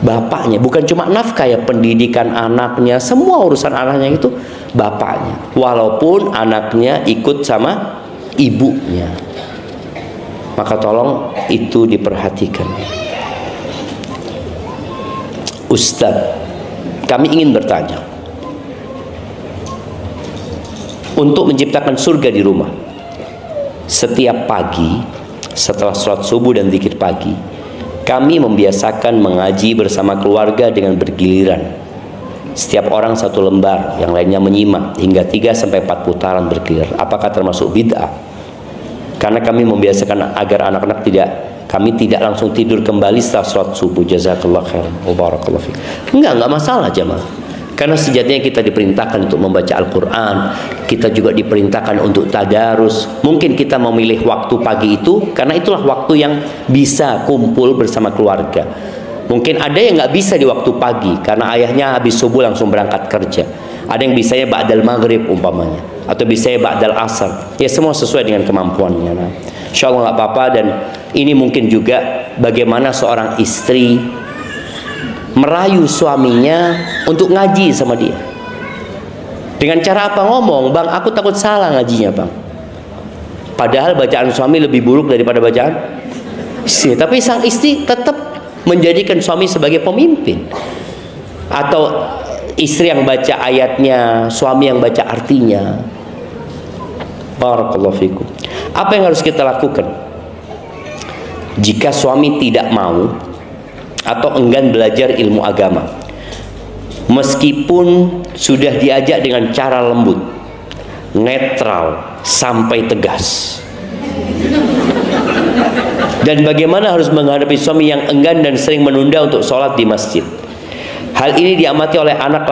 bapaknya. Bukan cuma nafkah ya, pendidikan anaknya, semua urusan anaknya itu bapaknya. Walaupun anaknya ikut sama ibunya. Maka tolong itu diperhatikan. Ustaz, kami ingin bertanya, untuk menciptakan surga di rumah, setiap pagi setelah sholat subuh dan zikir pagi, kami membiasakan mengaji bersama keluarga dengan bergiliran. Setiap orang satu lembar, yang lainnya menyimak hingga 3-4 putaran bergilir. Apakah termasuk bid'ah? Karena kami membiasakan agar anak-anak kami tidak langsung tidur kembali setelah sholat subuh. Jazakallah khair wa barakallahu fiik. Enggak masalah jemaah. Karena sejatinya kita diperintahkan untuk membaca Al-Quran, kita juga diperintahkan untuk tadarus. Mungkin kita memilih waktu pagi itu karena itulah waktu yang bisa kumpul bersama keluarga. Mungkin ada yang nggak bisa di waktu pagi karena ayahnya habis subuh langsung berangkat kerja. Ada yang bisanya ba'dal maghrib umpamanya, atau bisanya ba'dal asar. Ya semua sesuai dengan kemampuannya. Nah, insya Allah nggak apa-apa. Dan ini mungkin juga bagaimana seorang istri merayu suaminya untuk ngaji sama dia. Dengan cara apa? Ngomong, bang, aku takut salah ngajinya, bang. Padahal bacaan suami lebih buruk daripada bacaan istri. Tapi sang istri tetap menjadikan suami sebagai pemimpin. Atau istri yang baca ayatnya, suami yang baca artinya. Barakallahu fikum. Apa yang harus kita lakukan jika suami tidak mau atau enggan belajar ilmu agama, meskipun sudah diajak dengan cara lembut, netral, sampai tegas? Dan bagaimana harus menghadapi suami yang enggan dan sering menunda untuk sholat di masjid? Hal ini diamati oleh anak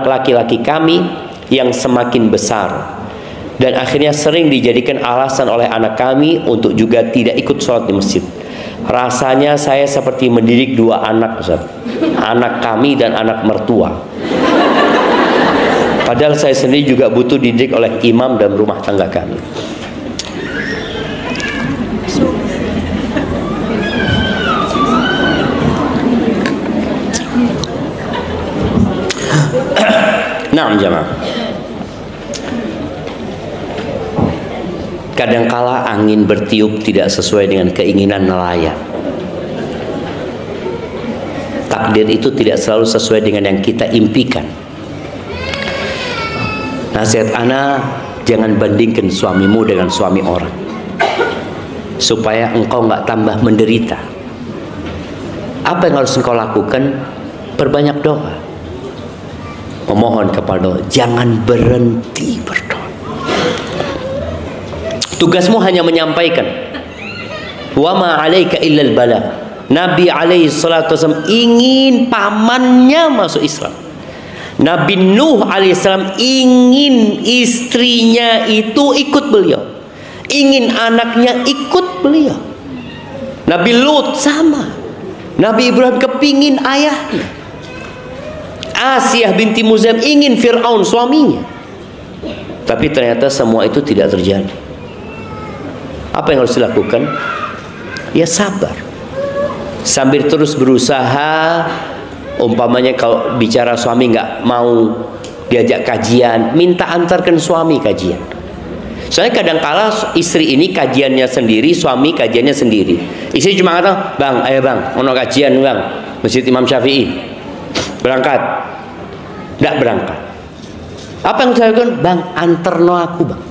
laki-laki kami yang semakin besar, dan akhirnya sering dijadikan alasan oleh anak kami untuk juga tidak ikut sholat di masjid. Rasanya saya seperti mendidik dua anak, Ustaz. Anak kami dan anak mertua. Padahal saya sendiri juga butuh dididik oleh imam dan rumah tangga kami. Nah, jemaah, kadangkala angin bertiup tidak sesuai dengan keinginan nelayan. Takdir itu tidak selalu sesuai dengan yang kita impikan. Nasihat ana, jangan bandingkan suamimu dengan suami orang, supaya engkau nggak tambah menderita. Apa yang harus engkau lakukan? Perbanyak doa, memohon kepada Allah, jangan berhenti berdoa. Tugasmu hanya menyampaikan. Wa ma 'alaika illal balagh. Nabi alaihi salatu wasallam ingin pamannya masuk Islam. Nabi Nuh alaihissalam ingin istrinya itu ikut beliau, ingin anaknya ikut beliau. Nabi Lut sama. Nabi Ibrahim kepingin ayahnya. Asiyah binti Muzam ingin Fir'aun suaminya. Tapi ternyata semua itu tidak terjadi. Apa yang harus dilakukan? Ya sabar, sambil terus berusaha. Umpamanya kalau bicara suami nggak mau diajak kajian, minta antarkan suami kajian. Soalnya kadangkala istri ini kajiannya sendiri, suami kajiannya sendiri. Istri cuma kata, bang, ayo bang, ono kajian bang, Masjid Imam Syafi'i, berangkat. Nggak berangkat. Apa yang saya lakukan? Bang, anterno aku bang.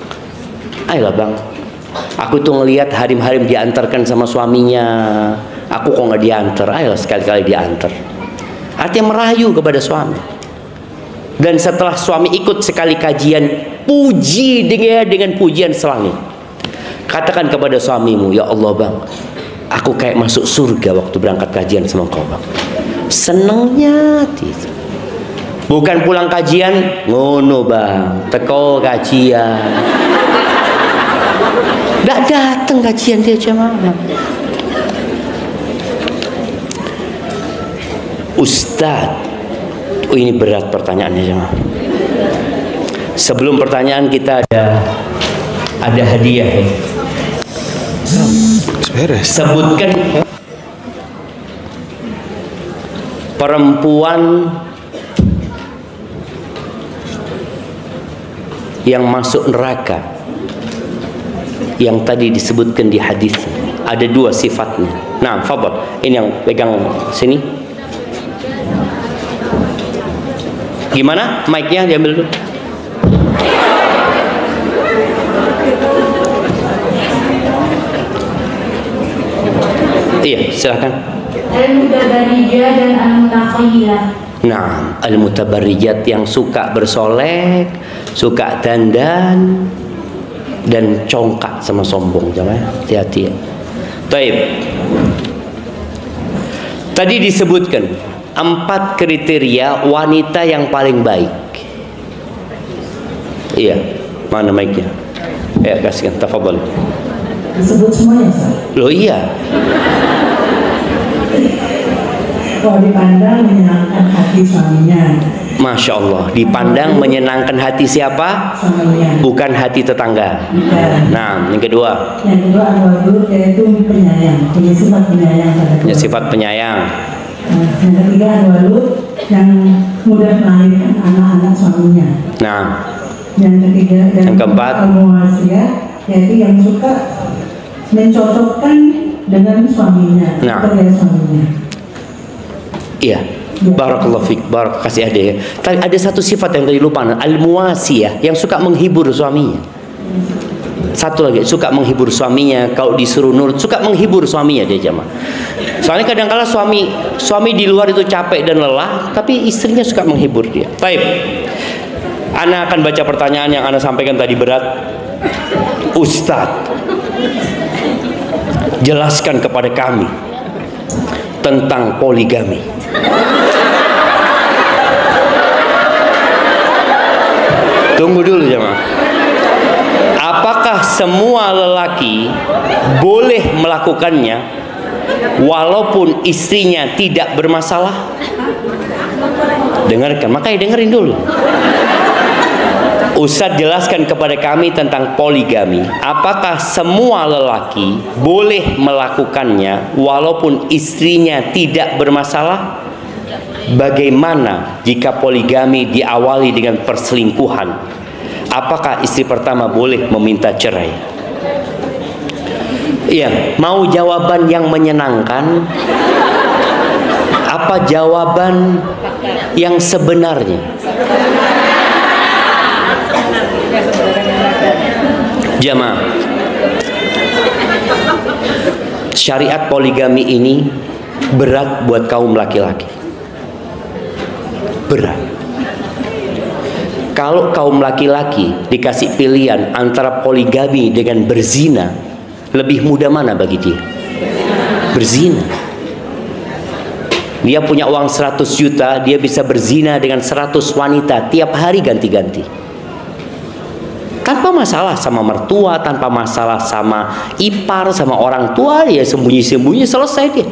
Ayolah bang, aku tuh ngelihat harim-harim diantarkan sama suaminya, aku kok nggak diantar. Ayolah sekali-kali diantar. Artinya merayu kepada suami. Dan setelah suami ikut sekali kajian, puji dia dengan pujian selangit. Katakan kepada suamimu, ya Allah bang, aku kayak masuk surga waktu berangkat kajian sama kau bang. Senengnya gitu. Bukan pulang kajian, ngono bang, teko kajian. Nggak datang kajian dia jemaah. Ustadz, oh ini berat pertanyaannya jemaah. Sebelum pertanyaan kita ada hadiah ya. Sebutkan perempuan yang masuk neraka yang tadi disebutkan di hadis. Ada dua sifatnya. Nah, fadhal. Ini yang pegang sini. Gimana? Mic-nya diambil dulu. Iya, silakan. Al-mutabarrijat dan al-mutakhayyilat. Nah, al-mutabarrijat yang suka bersolek, suka dandan, dan congkak sama sombong. Jangan, hati-hati ya. Taib. Tadi disebutkan 4 kriteria wanita yang paling baik. Iya, mana mic-nya? Ya, kasihkan, tafadhol. Disebut semuanya, Ustaz? Loh iya. Kalau dipandang menyenangkan hati suaminya. Masya Allah, dipandang menyenangkan hati siapa? Suaminya. Bukan hati tetangga. Bukan. Nah, yang kedua. Yang kedua al-wadud, yaitu penyayang, punya sifat penyayang pada Ya, sifat penyayang. yang ketiga al-wadud, yang mudah melahirkan anak-anak suaminya. Nah, Yang ketiga dan yang keempat al-muwasiyah, yaitu yang suka mencocokkan dengan suaminya, Nah. pekerjaan suaminya. iya. Barakallahu fiik, kasih ade ya. Tapi ada satu sifat yang tadi lupa, al-muwasiyah, yang suka menghibur suaminya. Satu lagi, suka menghibur suaminya. Kalau disuruh nurut, suka menghibur suaminya dia jamaah. Soalnya kadang-kala suami di luar itu capek dan lelah, tapi istrinya suka menghibur dia. Baik. Ana akan baca pertanyaan yang Ana sampaikan tadi berat. Ustadz, jelaskan kepada kami tentang poligami. Tunggu dulu jemaah. Apakah semua lelaki boleh melakukannya walaupun istrinya tidak bermasalah? Dengarkan, makanya dengerin dulu. Ustadz jelaskan kepada kami tentang poligami. Apakah semua lelaki boleh melakukannya walaupun istrinya tidak bermasalah? Bagaimana jika poligami diawali dengan perselingkuhan? Apakah istri pertama boleh meminta cerai? Iya, mau jawaban yang menyenangkan? Apa jawaban yang sebenarnya? Jamaah, syariat poligami ini berat buat kaum laki-laki. Berat. Kalau kaum laki-laki dikasih pilihan antara poligami dengan berzina, lebih mudah mana bagi dia? Berzina. Dia punya uang 100 juta, dia bisa berzina dengan 100 wanita tiap hari ganti-ganti. Tanpa masalah sama mertua, tanpa masalah sama ipar, sama orang tua, ya sembunyi-sembunyi selesai dia.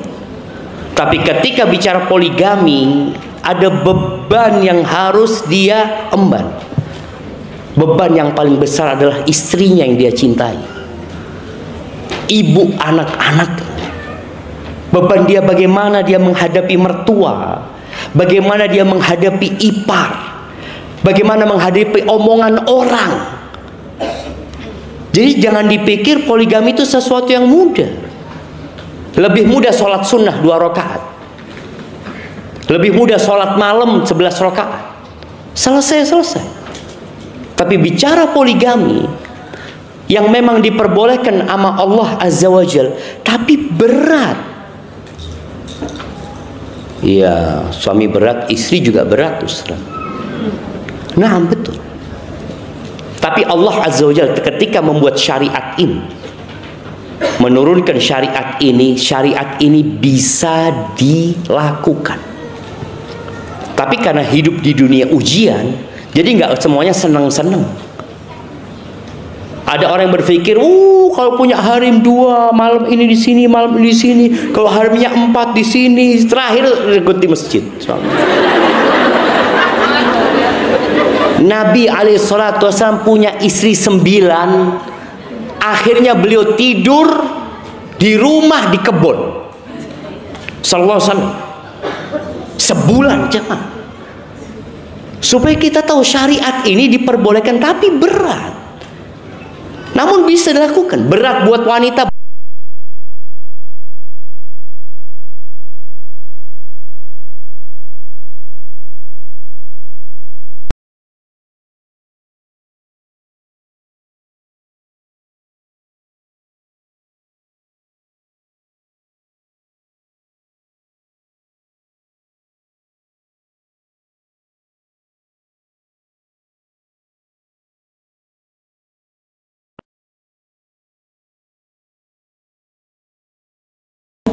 Tapi ketika bicara poligami, ada beban yang harus dia emban. Beban yang paling besar adalah istrinya yang dia cintai, ibu anak-anak. Beban dia bagaimana dia menghadapi mertua, bagaimana dia menghadapi ipar, bagaimana menghadapi omongan orang. Jadi jangan dipikir poligami itu sesuatu yang mudah. Lebih mudah sholat sunnah 2 rakaat, lebih mudah sholat malam 11 rakaat, selesai. Tapi bicara poligami yang memang diperbolehkan sama Allah Azza wa Jal, tapi berat. Iya, suami berat, istri juga berat, Ustaz. Nah, betul. Tapi Allah Azza wa Jalla ketika membuat syariat ini, menurunkan syariat ini bisa dilakukan. Tapi karena hidup di dunia ujian, jadi nggak semuanya senang-senang. Ada orang yang berpikir, kalau punya harim 2, malam ini di sini, malam ini di sini. Kalau harimnya 4 di sini, terakhir ikut di masjid. Nabi alaihissalam punya istri 9. Akhirnya beliau tidur di rumah di kebun. Sallallahu alaihi wasallam. Sebulan jemaah. Supaya kita tahu syariat ini diperbolehkan tapi berat. Namun bisa dilakukan. Berat buat wanita.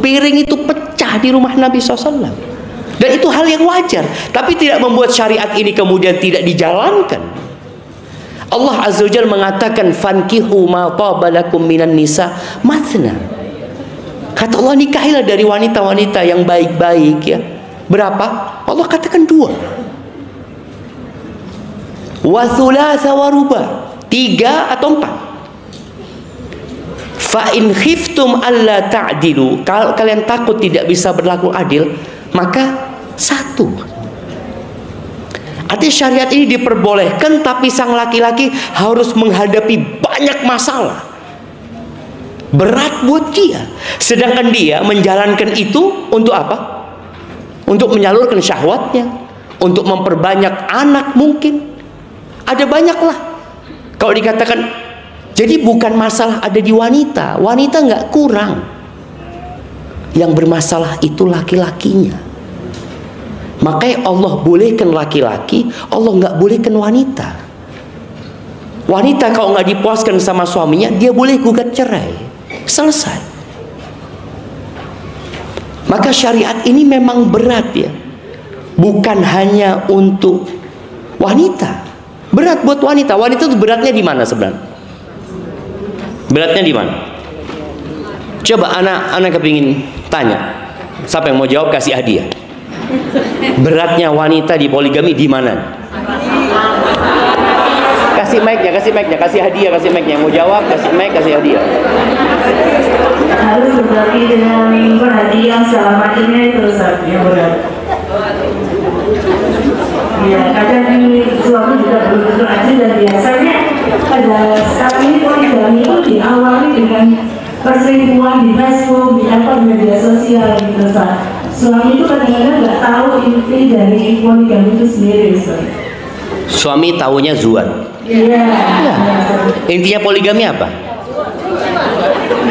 piring itu pecah di rumah Nabi SAW. Dan itu hal yang wajar, tapi tidak membuat syariat ini kemudian tidak dijalankan. Allah Azza wa Jalla mengatakan, fankihu ma tabalakum minan nisa mathna. Kata Allah, nikahilah dari wanita-wanita yang baik-baik ya. Berapa? Allah katakan 2. Wa thulatha wa ruba, 3 atau 4. Fa in khiftum alla ta'dilu, kalau kalian takut tidak bisa berlaku adil, maka 1. Artinya syariat ini diperbolehkan, tapi sang laki-laki harus menghadapi banyak masalah, berat buat dia. Sedangkan dia menjalankan itu untuk apa? Untuk menyalurkan syahwatnya, untuk memperbanyak anak mungkin. Ada banyaklah. Kalau dikatakan, jadi bukan masalah ada di wanita. Wanita nggak kurang. Yang bermasalah itu laki-lakinya. Makanya Allah bolehkan laki-laki, Allah nggak bolehkan wanita. Wanita kalau nggak dipuaskan sama suaminya, dia boleh gugat cerai. Selesai. Maka syariat ini memang berat ya. Bukan hanya untuk wanita. Berat buat wanita. Wanita itu beratnya di mana sebenarnya? Beratnya di mana? Coba anak kepingin tanya. Siapa yang mau jawab kasih hadiah. Beratnya wanita di poligami di mana? Kasih mic-nya, kasih hadiah, kasih mic-nya. Yang mau jawab kasih mic, kasih hadiah. Harus berbagi dengan perhatian segala macamnya itu yang berat. Ya, kadang suami juga betul-betul aja, dan biasanya pada sekarang ini poligami itu diawali dengan perselingkuhan di Facebook, di media sosial gitu, Pak. Suami itu kadang-kadang nggak tahu inti dari poligami itu sendiri, Pak. Suami taunya zuat. Iya. Ya. Intinya poligami apa?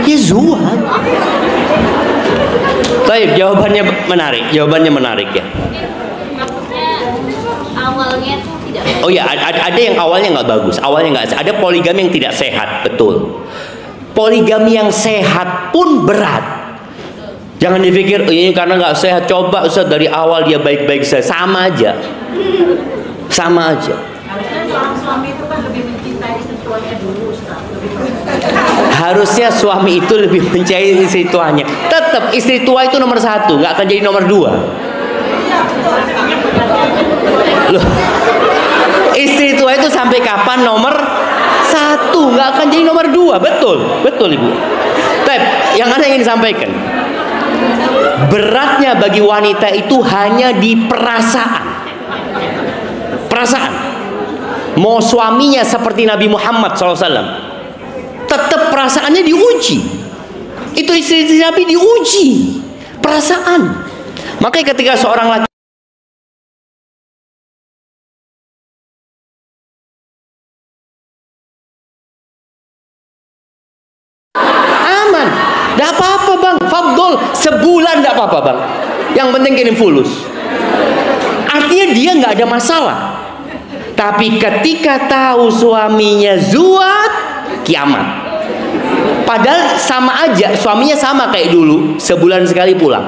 Ya zuat. Baik, jawabannya menarik ya. Awalnya tuh tidak. Oh ya, ada yang awalnya nggak bagus, ada poligami yang tidak sehat, betul. Poligami yang sehat pun berat. Jangan dipikir ini karena nggak sehat. Coba Ustaz dari awal dia baik-baik saja, sama aja. Suami itu kan lebih mencintai istri tuanya dulu, Ustaz. Harusnya suami itu lebih mencintai istri tuanya. Tetap istri tua itu nomor 1, nggak akan jadi nomor 2. Loh, istri tua itu sampai kapan nomor 1, nggak akan jadi nomor 2. Betul Ibu. Tapi yang Anda ingin sampaikan, beratnya bagi wanita itu hanya di perasaan. Mau suaminya seperti Nabi Muhammad SAW, tetap perasaannya diuji. Itu istri Nabi diuji perasaan. Makanya ketika seorang laki aman, tidak apa-apa bang, fadol, sebulan tidak apa-apa bang, yang penting kirim fulus. Artinya dia nggak ada masalah. Tapi ketika tahu suaminya zuat, kiamat. Padahal sama aja, suaminya sama kayak dulu, sebulan sekali pulang.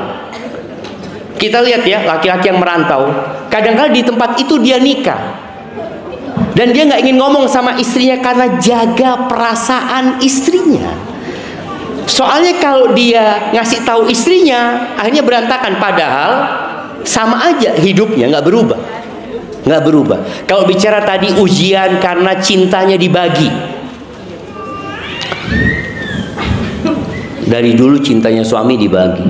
Kita lihat ya, laki-laki yang merantau, kadang-kadang di tempat itu dia nikah, dan dia nggak ingin ngomong sama istrinya karena jaga perasaan istrinya. Soalnya kalau dia ngasih tahu istrinya, akhirnya berantakan. Padahal sama aja hidupnya, nggak berubah. Kalau bicara tadi ujian karena cintanya dibagi, dari dulu cintanya suami dibagi.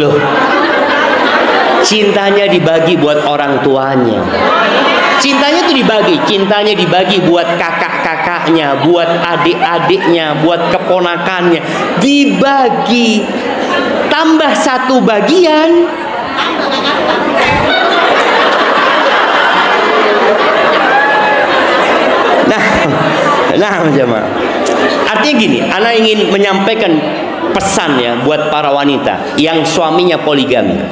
Loh, cintanya dibagi buat orang tuanya. Cintanya tuh dibagi buat kakak-kakaknya, buat adik-adiknya, buat keponakannya. Dibagi, tambah 1 bagian. Nah, jemaah. Artinya gini, ana ingin menyampaikan pesan ya buat para wanita yang suaminya poligami,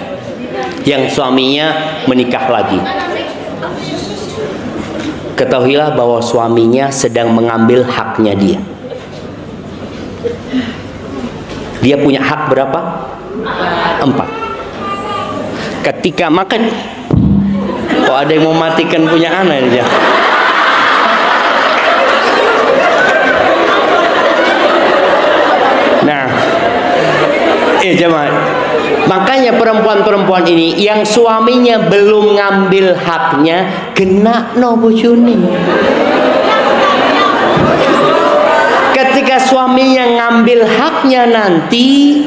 yang suaminya menikah lagi. Ketahuilah bahwa suaminya sedang mengambil haknya dia. Dia punya hak berapa? 4. Ketika makan, kok ada yang mau matikan punya anak ini ya? Nah, jemaah, makanya perempuan-perempuan ini yang suaminya belum ngambil haknya, kena no bojone. Ketika suaminya ngambil haknya nanti,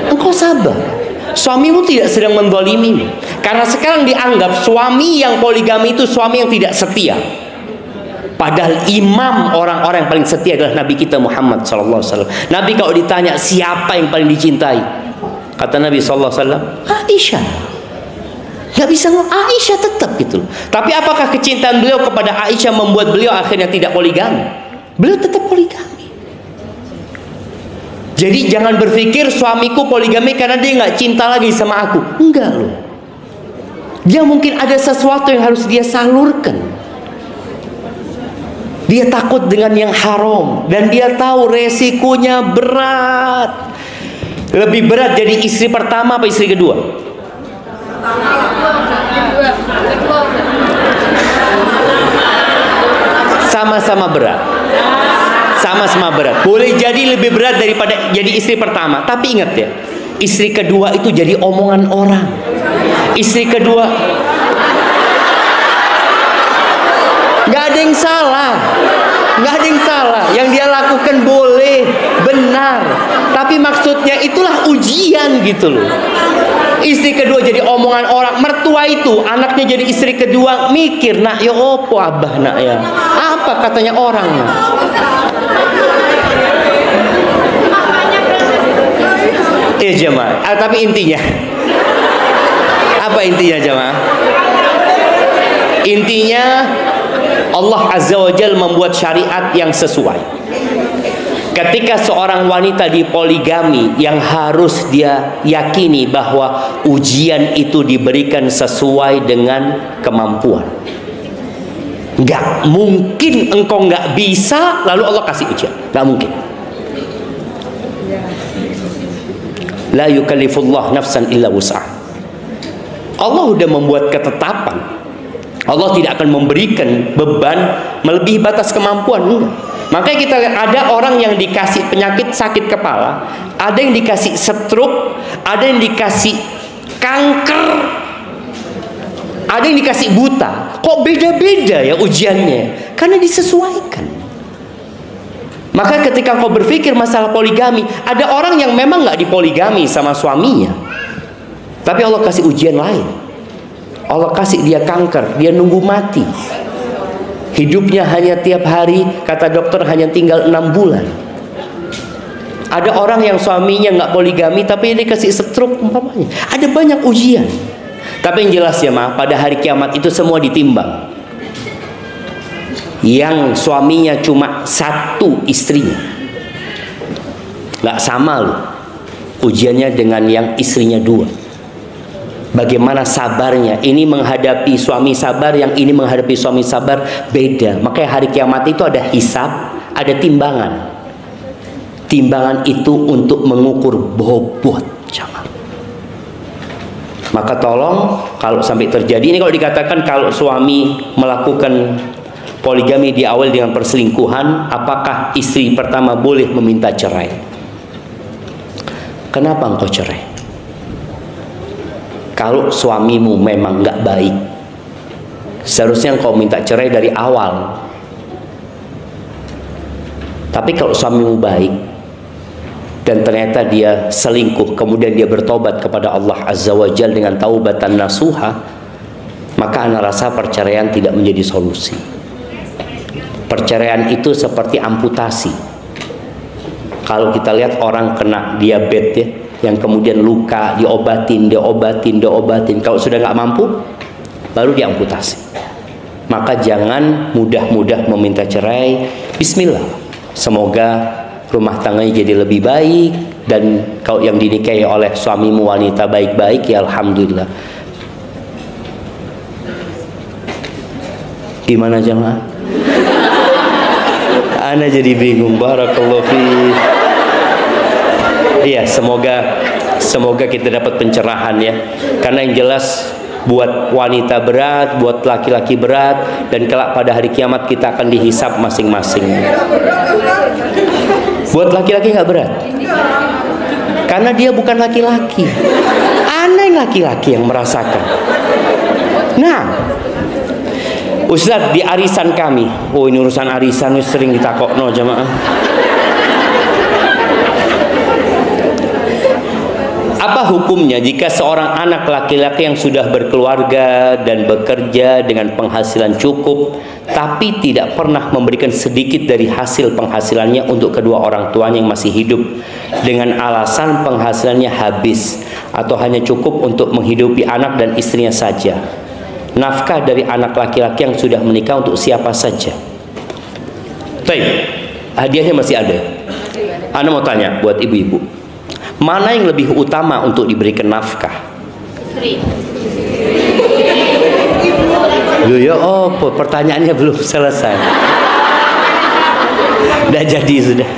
engkau sabar. Suamimu tidak sedang menzalimi. Karena sekarang dianggap suami yang poligami itu suami yang tidak setia. Padahal imam orang-orang yang paling setia adalah Nabi kita Muhammad SAW. Nabi kalau ditanya siapa yang paling dicintai, kata Nabi SAW, Aisyah. Gak bisa ngomong Aisyah tetap gitu. Tapi apakah kecintaan beliau kepada Aisyah membuat beliau akhirnya tidak poligami? Beliau tetap poligami. Jadi jangan berpikir suamiku poligami karena dia nggak cinta lagi sama aku. Enggak loh. Dia mungkin ada sesuatu yang harus dia salurkan. Dia takut dengan yang haram dan dia tahu resikonya berat. Lebih berat jadi istri pertama apa istri kedua? Sama-sama berat. Sama-sama berat. Boleh jadi lebih berat daripada jadi istri pertama. Tapi ingat ya, istri kedua itu jadi omongan orang. Istri kedua nggak ada yang salah. Nggak ada yang salah. Yang dia lakukan boleh, benar. Tapi maksudnya itulah ujian gitu loh. Istri kedua jadi omongan orang. Mertua itu anaknya jadi istri kedua, mikir, nak ya opo abah nak ya, apa katanya orang nak. Jemaah, tapi intinya apa intinya jemaah? Intinya Allah Azza wa Jalla membuat syariat yang sesuai. Ketika seorang wanita di poligami, yang harus dia yakini bahwa ujian itu diberikan sesuai dengan kemampuan. Nggak mungkin engkau nggak bisa lalu Allah kasih ujian, nggak mungkin. La yukallifullah nafsan illa wus'aha. Allah sudah membuat ketetapan. Allah tidak akan memberikan beban melebihi batas kemampuan. Enggak. Makanya kita lihat ada orang yang dikasih penyakit sakit kepala, ada yang dikasih stroke, ada yang dikasih kanker, ada yang dikasih buta. Kok beda-beda ya ujiannya? Karena disesuaikan. Maka ketika kau berpikir masalah poligami, ada orang yang memang nggak dipoligami sama suaminya, tapi Allah kasih ujian lain. Allah kasih dia kanker, dia nunggu mati. Hidupnya hanya tiap hari, kata dokter hanya tinggal 6 bulan. Ada orang yang suaminya nggak poligami, tapi dia kasih stroke umpamanya. Ada banyak ujian. Tapi yang jelas ya pada hari kiamat itu semua ditimbang. Yang suaminya cuma 1 istrinya, nggak sama loh ujiannya dengan yang istrinya 2. Bagaimana sabarnya? Ini menghadapi suami sabar, yang ini menghadapi suami sabar, beda. Makanya hari kiamat itu ada hisab, ada timbangan. Timbangan itu untuk mengukur bobot. Maka tolong kalau sampai terjadi ini, kalau dikatakan kalau suami melakukan poligami di awal dengan perselingkuhan, apakah istri pertama boleh meminta cerai? Kenapa engkau cerai? Kalau suamimu memang nggak baik, seharusnya engkau minta cerai dari awal. Tapi kalau suamimu baik dan ternyata dia selingkuh, kemudian dia bertobat kepada Allah Azza wa Jalla dengan taubatan nasuha, maka ana rasa perceraian tidak menjadi solusi. Perceraian itu seperti amputasi. Kalau kita lihat orang kena diabetes ya, yang kemudian luka, diobatin. Kalau sudah nggak mampu, baru diamputasi. Maka jangan mudah-mudah meminta cerai. Bismillah. Semoga rumah tangganya jadi lebih baik, dan kalau yang dinikahi oleh suamimu wanita baik-baik, ya alhamdulillah. Gimana jemaah? Ana jadi bingung. Barakallahu fi Iya, semoga kita dapat pencerahan ya. Karena yang jelas buat wanita berat, buat laki-laki berat, dan kelak pada hari kiamat kita akan dihisap masing-masing. Buat laki-laki nggak berat, karena dia bukan laki-laki. Ana yang laki-laki yang merasakan. Nah, Ustadz, di arisan kami, oh ini urusan arisan sering ditakokno jamaah. Apa hukumnya jika seorang anak laki-laki yang sudah berkeluarga dan bekerja dengan penghasilan cukup, tapi tidak pernah memberikan sedikit dari hasil penghasilannya untuk kedua orang tuanya yang masih hidup, dengan alasan penghasilannya habis atau hanya cukup untuk menghidupi anak dan istrinya saja? Nafkah dari anak laki-laki yang sudah menikah untuk siapa saja? Baik, hadiahnya masih ada. Ana mau tanya buat ibu-ibu, mana yang lebih utama untuk diberikan nafkah? Istri. Loh ya, oh pertanyaannya belum selesai. Udah jadi sudah.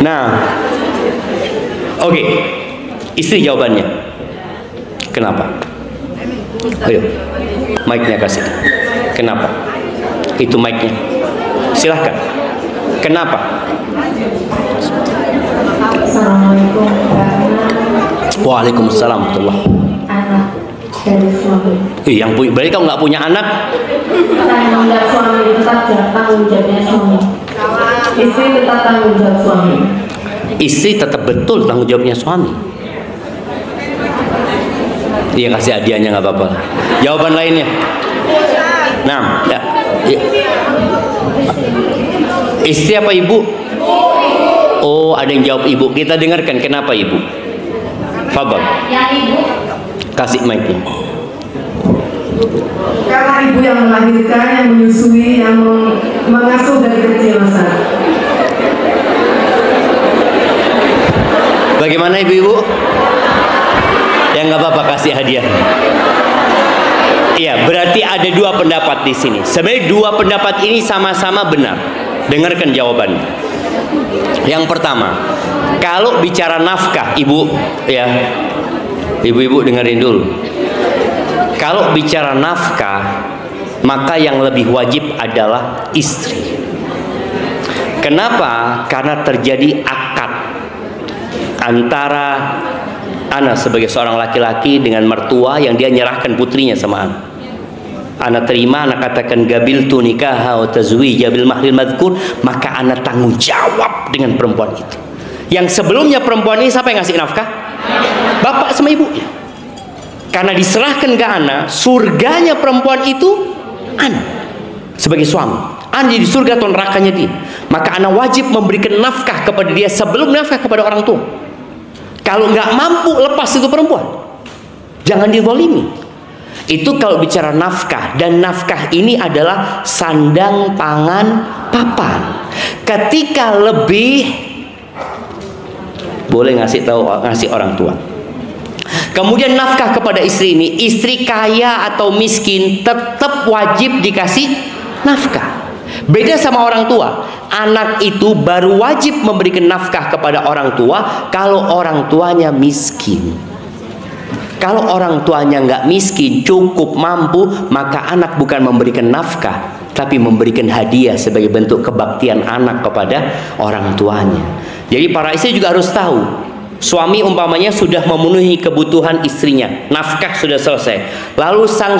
Nah, oke. Istri jawabannya. Kenapa? Ayo, mic-nya kasih. Kenapa? Itu mic-nya. Silahkan. Kenapa? Assalamualaikum. Waalaikumsalam warahmatullahi. Anak dari suami. Yang punya, berarti kamu nggak punya anak? Tanggung jawab suami tetap tanggung jawabnya suami. Istri tetap tanggung jawab suami. Istri tetap betul tanggung jawabnya suami. Iya, kasih hadiahnya nggak apa-apa. Jawaban lainnya. Nah, ya. Istri apa ibu? Oh, ada yang jawab ibu. Kita dengarkan kenapa ibu. Fadhal. Yang ibu. Kasih mic-nya. Karena ibu yang melahirkan, yang menyusui, yang mengasuh dari kecil, masa. Bagaimana ibu-ibu? Ya nggak apa-apa, kasih hadiah. Iya, berarti ada dua pendapat di sini. Sebenarnya dua pendapat ini sama-sama benar. Dengarkan jawabannya. Yang pertama, kalau bicara nafkah, ibu, ya, ibu-ibu dengerin dulu. Kalau bicara nafkah, maka yang lebih wajib adalah istri. Kenapa? Karena terjadi akad antara Ana sebagai seorang laki-laki dengan mertua yang dia nyerahkan putrinya sama Ana. Ana terima, Ana katakan gabiltu nikaha wa tazwija bil mahril madhkur, maka Ana tanggung jawab dengan perempuan itu. Yang sebelumnya perempuan ini siapa yang ngasih nafkah? Bapak sama ibunya. Karena diserahkan ke Ana, surganya perempuan itu Ana sebagai suami. Ana di surga atau nerakanya dia. Maka Ana wajib memberikan nafkah kepada dia sebelum nafkah kepada orang tua. Kalau nggak mampu, lepas itu perempuan. Jangan dizalimi. Itu kalau bicara nafkah. Dan nafkah ini adalah sandang, pangan, papan. Ketika lebih, boleh ngasih orang tua. Kemudian nafkah kepada istri ini, istri kaya atau miskin tetap wajib dikasih nafkah. Beda sama orang tua. Anak itu baru wajib memberikan nafkah kepada orang tua kalau orang tuanya miskin. Kalau orang tuanya nggak miskin, cukup mampu, maka anak bukan memberikan nafkah, tapi memberikan hadiah sebagai bentuk kebaktian anak kepada orang tuanya. Jadi para istri juga harus tahu, suami umpamanya sudah memenuhi kebutuhan istrinya, nafkah sudah selesai. Lalu sang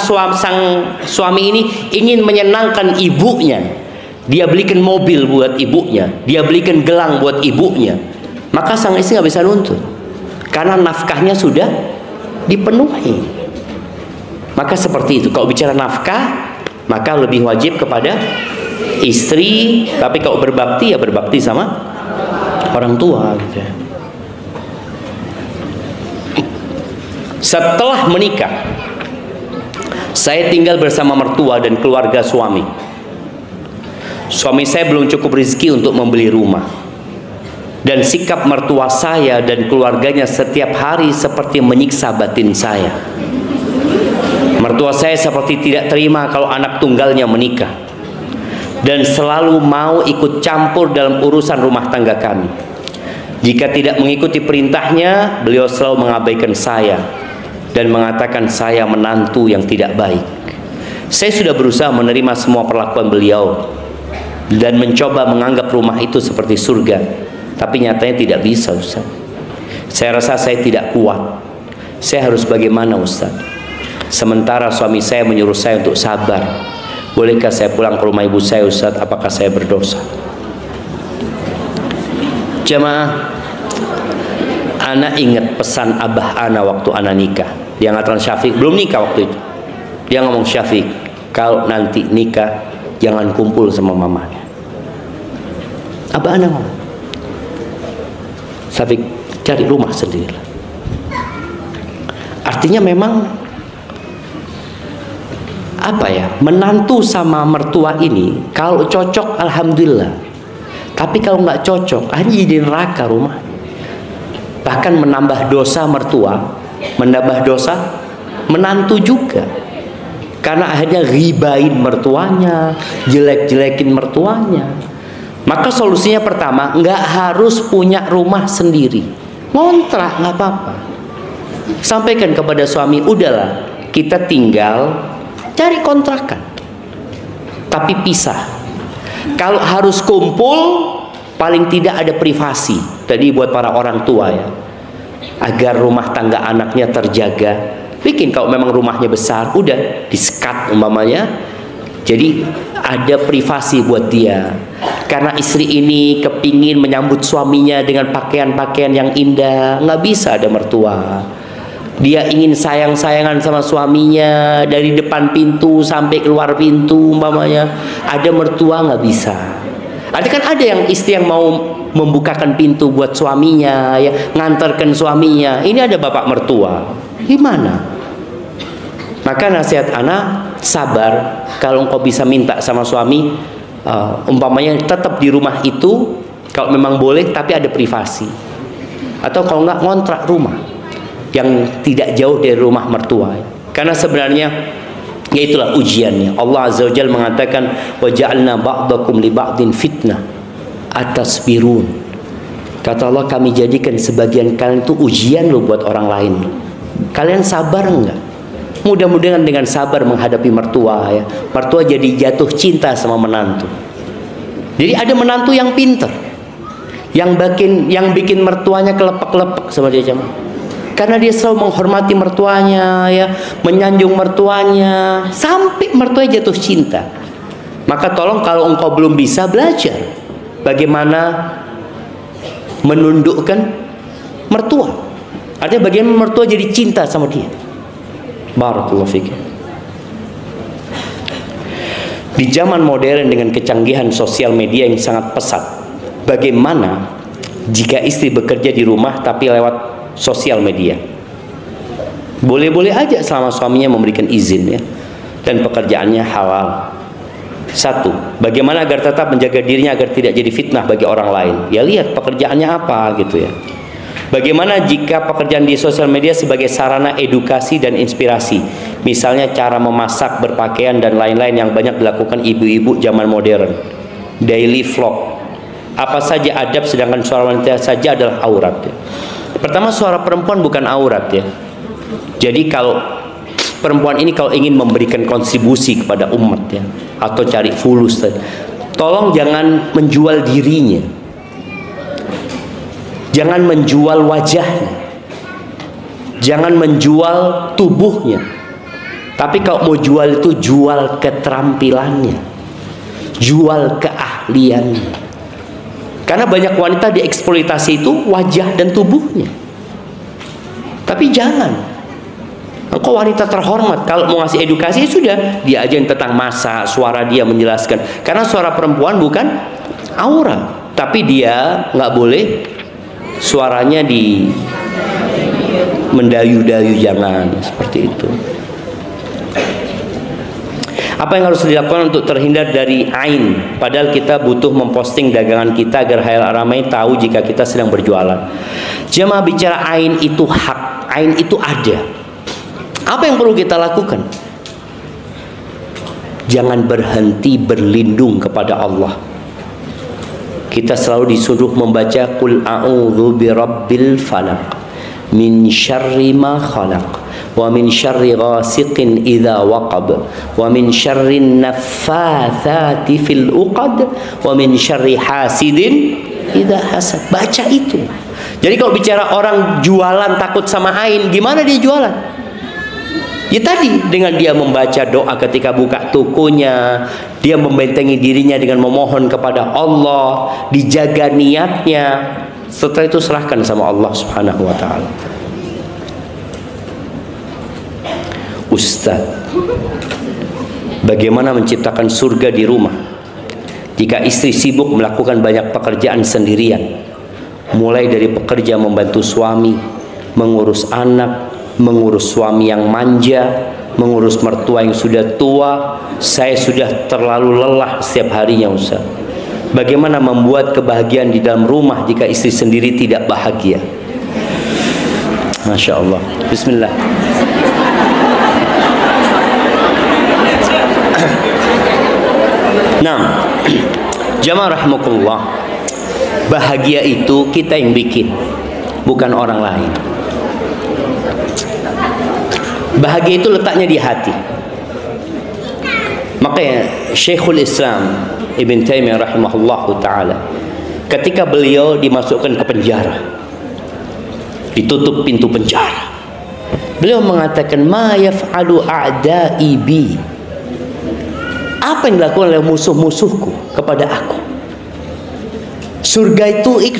suami ini ingin menyenangkan ibunya. Dia belikan mobil buat ibunya, dia belikan gelang buat ibunya. Maka sang istri nggak bisa nuntut, karena nafkahnya sudah dipenuhi. Maka seperti itu. Kalau bicara nafkah, maka lebih wajib kepada istri. Tapi kalau berbakti, ya berbakti sama orang tua gitu. Setelah menikah, saya tinggal bersama mertua dan keluarga suami. Suami saya belum cukup rezeki untuk membeli rumah. Dan sikap mertua saya dan keluarganya setiap hari seperti menyiksa batin saya. Mertua saya seperti tidak terima kalau anak tunggalnya menikah. Dan selalu mau ikut campur dalam urusan rumah tangga kami. Jika tidak mengikuti perintahnya, beliau selalu mengabaikan saya dan mengatakan saya menantu yang tidak baik. Saya sudah berusaha menerima semua perlakuan beliau dan mencoba menganggap rumah itu seperti surga, tapi nyatanya tidak bisa, Ustaz. Saya rasa saya tidak kuat. Saya harus bagaimana, Ustaz? Sementara suami saya menyuruh saya untuk sabar. Bolehkah saya pulang ke rumah ibu saya, Ustaz? Apakah saya berdosa? Jamaah, ana ingat pesan abah ana waktu ana nikah. Dia ngatakan, Syafiq, belum nikah waktu itu. Dia ngomong, Syafiq, kalau nanti nikah jangan kumpul sama mamanya. Abah ana ngomong, Syafiq, cari rumah sendiri. Artinya memang apa ya, menantu sama mertua ini kalau cocok alhamdulillah. Tapi kalau nggak cocok, hanya jadi neraka rumah. Bahkan menambah dosa mertua, menambah dosa menantu juga. Karena akhirnya ribain mertuanya, jelek-jelekin mertuanya. Maka solusinya pertama, nggak harus punya rumah sendiri, ngontrak nggak apa-apa. Sampaikan kepada suami, udahlah kita tinggal cari kontrakan, tapi pisah. Kalau harus kumpul, paling tidak ada privasi. Tadi buat para orang tua ya, agar rumah tangga anaknya terjaga. Bikin kalau memang rumahnya besar, udah di-sekat umpamanya. Jadi ada privasi buat dia. Karena istri ini kepingin menyambut suaminya dengan pakaian-pakaian yang indah, nggak bisa ada mertua. Dia ingin sayang-sayangan sama suaminya dari depan pintu sampai keluar pintu umpamanya. Ada mertua nggak bisa. Ada kan ada yang istri yang mau membukakan pintu buat suaminya, ya, ngantarkan suaminya. Ini ada bapak mertua. Gimana? Maka nasihat anak, sabar. Kalau engkau bisa minta sama suami, umpamanya tetap di rumah itu, kalau memang boleh, tapi ada privasi. Atau kalau nggak, ngontrak rumah yang tidak jauh dari rumah mertua. Karena sebenarnya ya itulah ujiannya. Allah Azza wa Jalla mengatakan, wa ja'alna ba'dakum li ba'din fitnah atasbirun. Kata Allah, kami jadikan sebagian kalian itu ujian loh buat orang lain. Kalian sabar enggak? Mudah-mudahan dengan sabar menghadapi mertua ya. Mertua jadi jatuh cinta sama menantu. Jadi ada menantu yang pinter, yang bikin mertuanya kelepek-lepek sama dia jamaah. Karena dia selalu menghormati mertuanya, ya, menyanjung mertuanya, sampai mertuanya jatuh cinta. Maka tolong kalau engkau belum bisa, belajar bagaimana menundukkan mertua. Artinya bagaimana mertua jadi cinta sama dia. Barakallahu fiik. Di zaman modern dengan kecanggihan sosial media yang sangat pesat, bagaimana jika istri bekerja di rumah tapi lewat sosial media? Boleh-boleh aja selama suaminya memberikan izin ya, dan pekerjaannya halal. Satu, bagaimana agar tetap menjaga dirinya agar tidak jadi fitnah bagi orang lain? Ya lihat pekerjaannya apa gitu ya. Bagaimana jika pekerjaan di sosial media sebagai sarana edukasi dan inspirasi? Misalnya cara memasak, berpakaian dan lain-lain yang banyak dilakukan ibu-ibu zaman modern. Daily vlog. Apa saja adab sedangkan suara wanita saja adalah aurat ya. Pertama, suara perempuan bukan aurat ya. Jadi kalau perempuan ini kalau ingin memberikan kontribusi kepada umat ya, atau cari fulus, tolong jangan menjual dirinya, jangan menjual wajahnya, jangan menjual tubuhnya. Tapi kalau mau jual itu jual keterampilannya, jual keahliannya. Karena banyak wanita dieksploitasi itu wajah dan tubuhnya. Tapi jangan. Engkau wanita terhormat, kalau mau ngasih edukasi sudah, dia aja yang tentang masak, suara dia menjelaskan. Karena suara perempuan bukan aurat, tapi dia nggak boleh suaranya di mendayu-dayu, jangan seperti itu. Apa yang harus dilakukan untuk terhindar dari ain? Padahal kita butuh memposting dagangan kita agar khayal ramai tahu jika kita sedang berjualan. Jemaah, bicara ain itu hak, ain itu ada. Apa yang perlu kita lakukan? Jangan berhenti berlindung kepada Allah. Kita selalu disuruh membaca Qul a'udzu birabbil falaq min syarri ma khalaq wa min syarri ghasiqin idza waqab wa min syarri naffatsati fil uqad wa min syarri hasidin idza hasad. Baca itu. Jadi kalau bicara orang jualan takut sama ain, gimana dia jualan? Ya tadi, dengan dia membaca doa ketika buka tokonya, dia membentengi dirinya dengan memohon kepada Allah, dijaga niatnya, setelah itu serahkan sama Allah Subhanahu wa ta'ala. Ustaz, bagaimana menciptakan surga di rumah jika istri sibuk melakukan banyak pekerjaan sendirian, mulai dari pekerja membantu suami, mengurus anak, mengurus suami yang manja, mengurus mertua yang sudah tua. Saya sudah terlalu lelah setiap harinya, Ustaz. Bagaimana membuat kebahagiaan di dalam rumah jika istri sendiri tidak bahagia? Masya Allah. Bismillah. Nah, jamaah rahimakumullah, bahagia itu kita yang bikin, bukan orang lain. Bahagia itu letaknya di hati. Makanya Syekhul Islam Ibn Taimiyah rahimahullah ta'ala, ketika beliau dimasukkan ke penjara, ditutup pintu penjara, beliau mengatakan, ma yaf'alu a'da'i bi, apa yang dilakukan oleh musuh-musuhku kepada aku?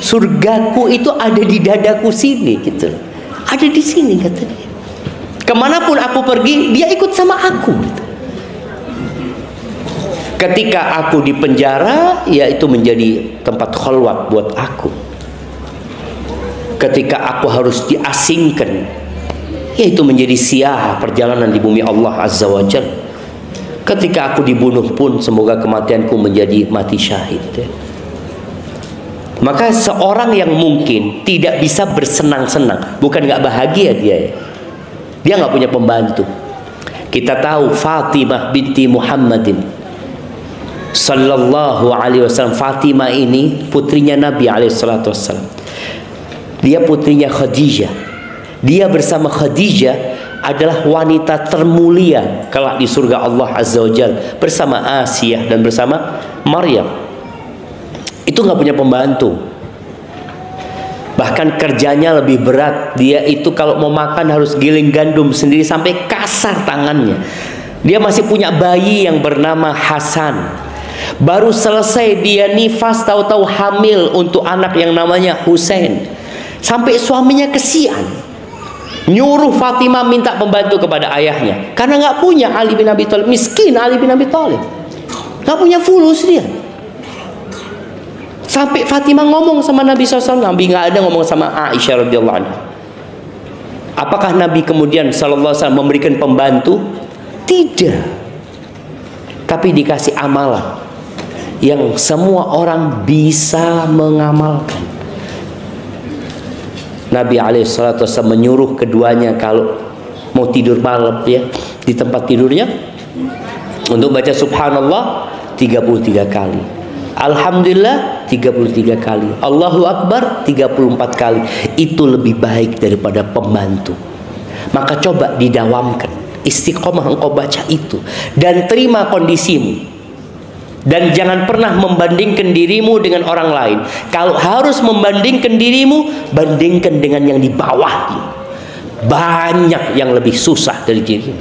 Surgaku itu ada di dadaku sini, gitu. Ada di sini, kata dia. Kemanapun aku pergi, dia ikut sama aku, gitu. Ketika aku di penjara, ya itu menjadi tempat khalwat buat aku. Ketika aku harus diasingkan, ya itu menjadi siah perjalanan di bumi Allah Azza wa Jalla. Ketika aku dibunuh pun, semoga kematianku menjadi mati syahid, ya. Maka seorang yang mungkin tidak bisa bersenang-senang, bukan nggak bahagia dia, ya. Dia nggak punya pembantu. Kita tahu Fatimah binti Muhammadin sallallahu alaihi wasallam. Fatimah ini putrinya Nabi alaihi salatu wasallam. Dia putrinya Khadijah. Dia bersama Khadijah adalah wanita termulia kelak di surga Allah Azza wa Jalla, bersama Asiyah dan bersama Maryam. Itu nggak punya pembantu. Bahkan kerjanya lebih berat. Dia itu kalau mau makan harus giling gandum sendiri sampai kasar tangannya. Dia masih punya bayi yang bernama Hasan. Baru selesai dia nifas, tahu-tahu hamil untuk anak yang namanya Husain. Sampai suaminya kesian, nyuruh Fatimah minta pembantu kepada ayahnya, karena nggak punya Ali bin Abi Thalib. Miskin Ali bin Abi Thalib, nggak punya fulus dia. Sampai Fatimah ngomong sama Nabi SAW, Nabi nggak ada ngomong sama Aisyah radhiyallahu anha. Apakah Nabi kemudian sallallahu alaihi wasallam memberikan pembantu? Tidak. Tapi dikasih amalan yang semua orang bisa mengamalkan. Nabi alaihissalatu wasallam menyuruh keduanya kalau mau tidur malam, ya, di tempat tidurnya, untuk baca subhanallah 33 kali, alhamdulillah 33 kali, Allahu Akbar 34 kali. Itu lebih baik daripada pembantu. Maka coba didawamkan, istiqomah engkau baca itu, dan terima kondisimu. Dan jangan pernah membandingkan dirimu dengan orang lain. Kalau harus membandingkan dirimu, bandingkan dengan yang di bawahmu. Banyak yang lebih susah dari dirimu.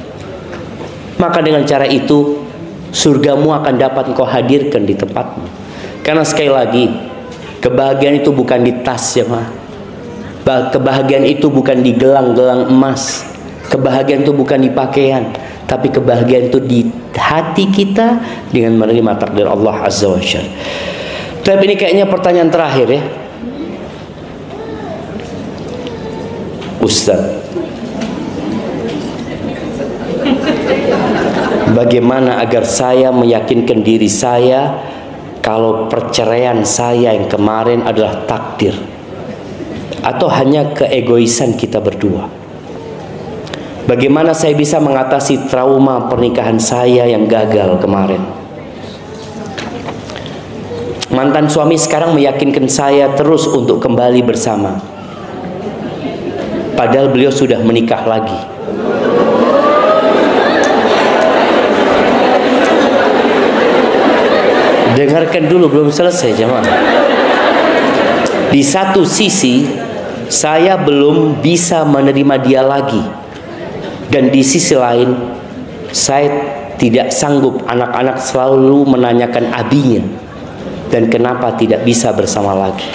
Maka dengan cara itu, surgamu akan dapat engkau hadirkan di tempatmu. Karena sekali lagi, kebahagiaan itu bukan di tas, ya, Ma. Kebahagiaan itu bukan di gelang-gelang emas. Kebahagiaan itu bukan di pakaian. Tapi kebahagiaan itu di hati kita dengan menerima takdir Allah Azza wa Jalla. Tapi ini kayaknya pertanyaan terakhir, ya, Ustaz. Bagaimana agar saya meyakinkan diri saya kalau perceraian saya yang kemarin adalah takdir, atau hanya keegoisan kita berdua? Bagaimana saya bisa mengatasi trauma pernikahan saya yang gagal kemarin? Mantan suami sekarang meyakinkan saya terus untuk kembali bersama, padahal beliau sudah menikah lagi. Dengarkan dulu, belum selesai jemaah. Di satu sisi saya belum bisa menerima dia lagi, dan di sisi lain saya tidak sanggup. Anak-anak selalu menanyakan abinya dan kenapa tidak bisa bersama lagi.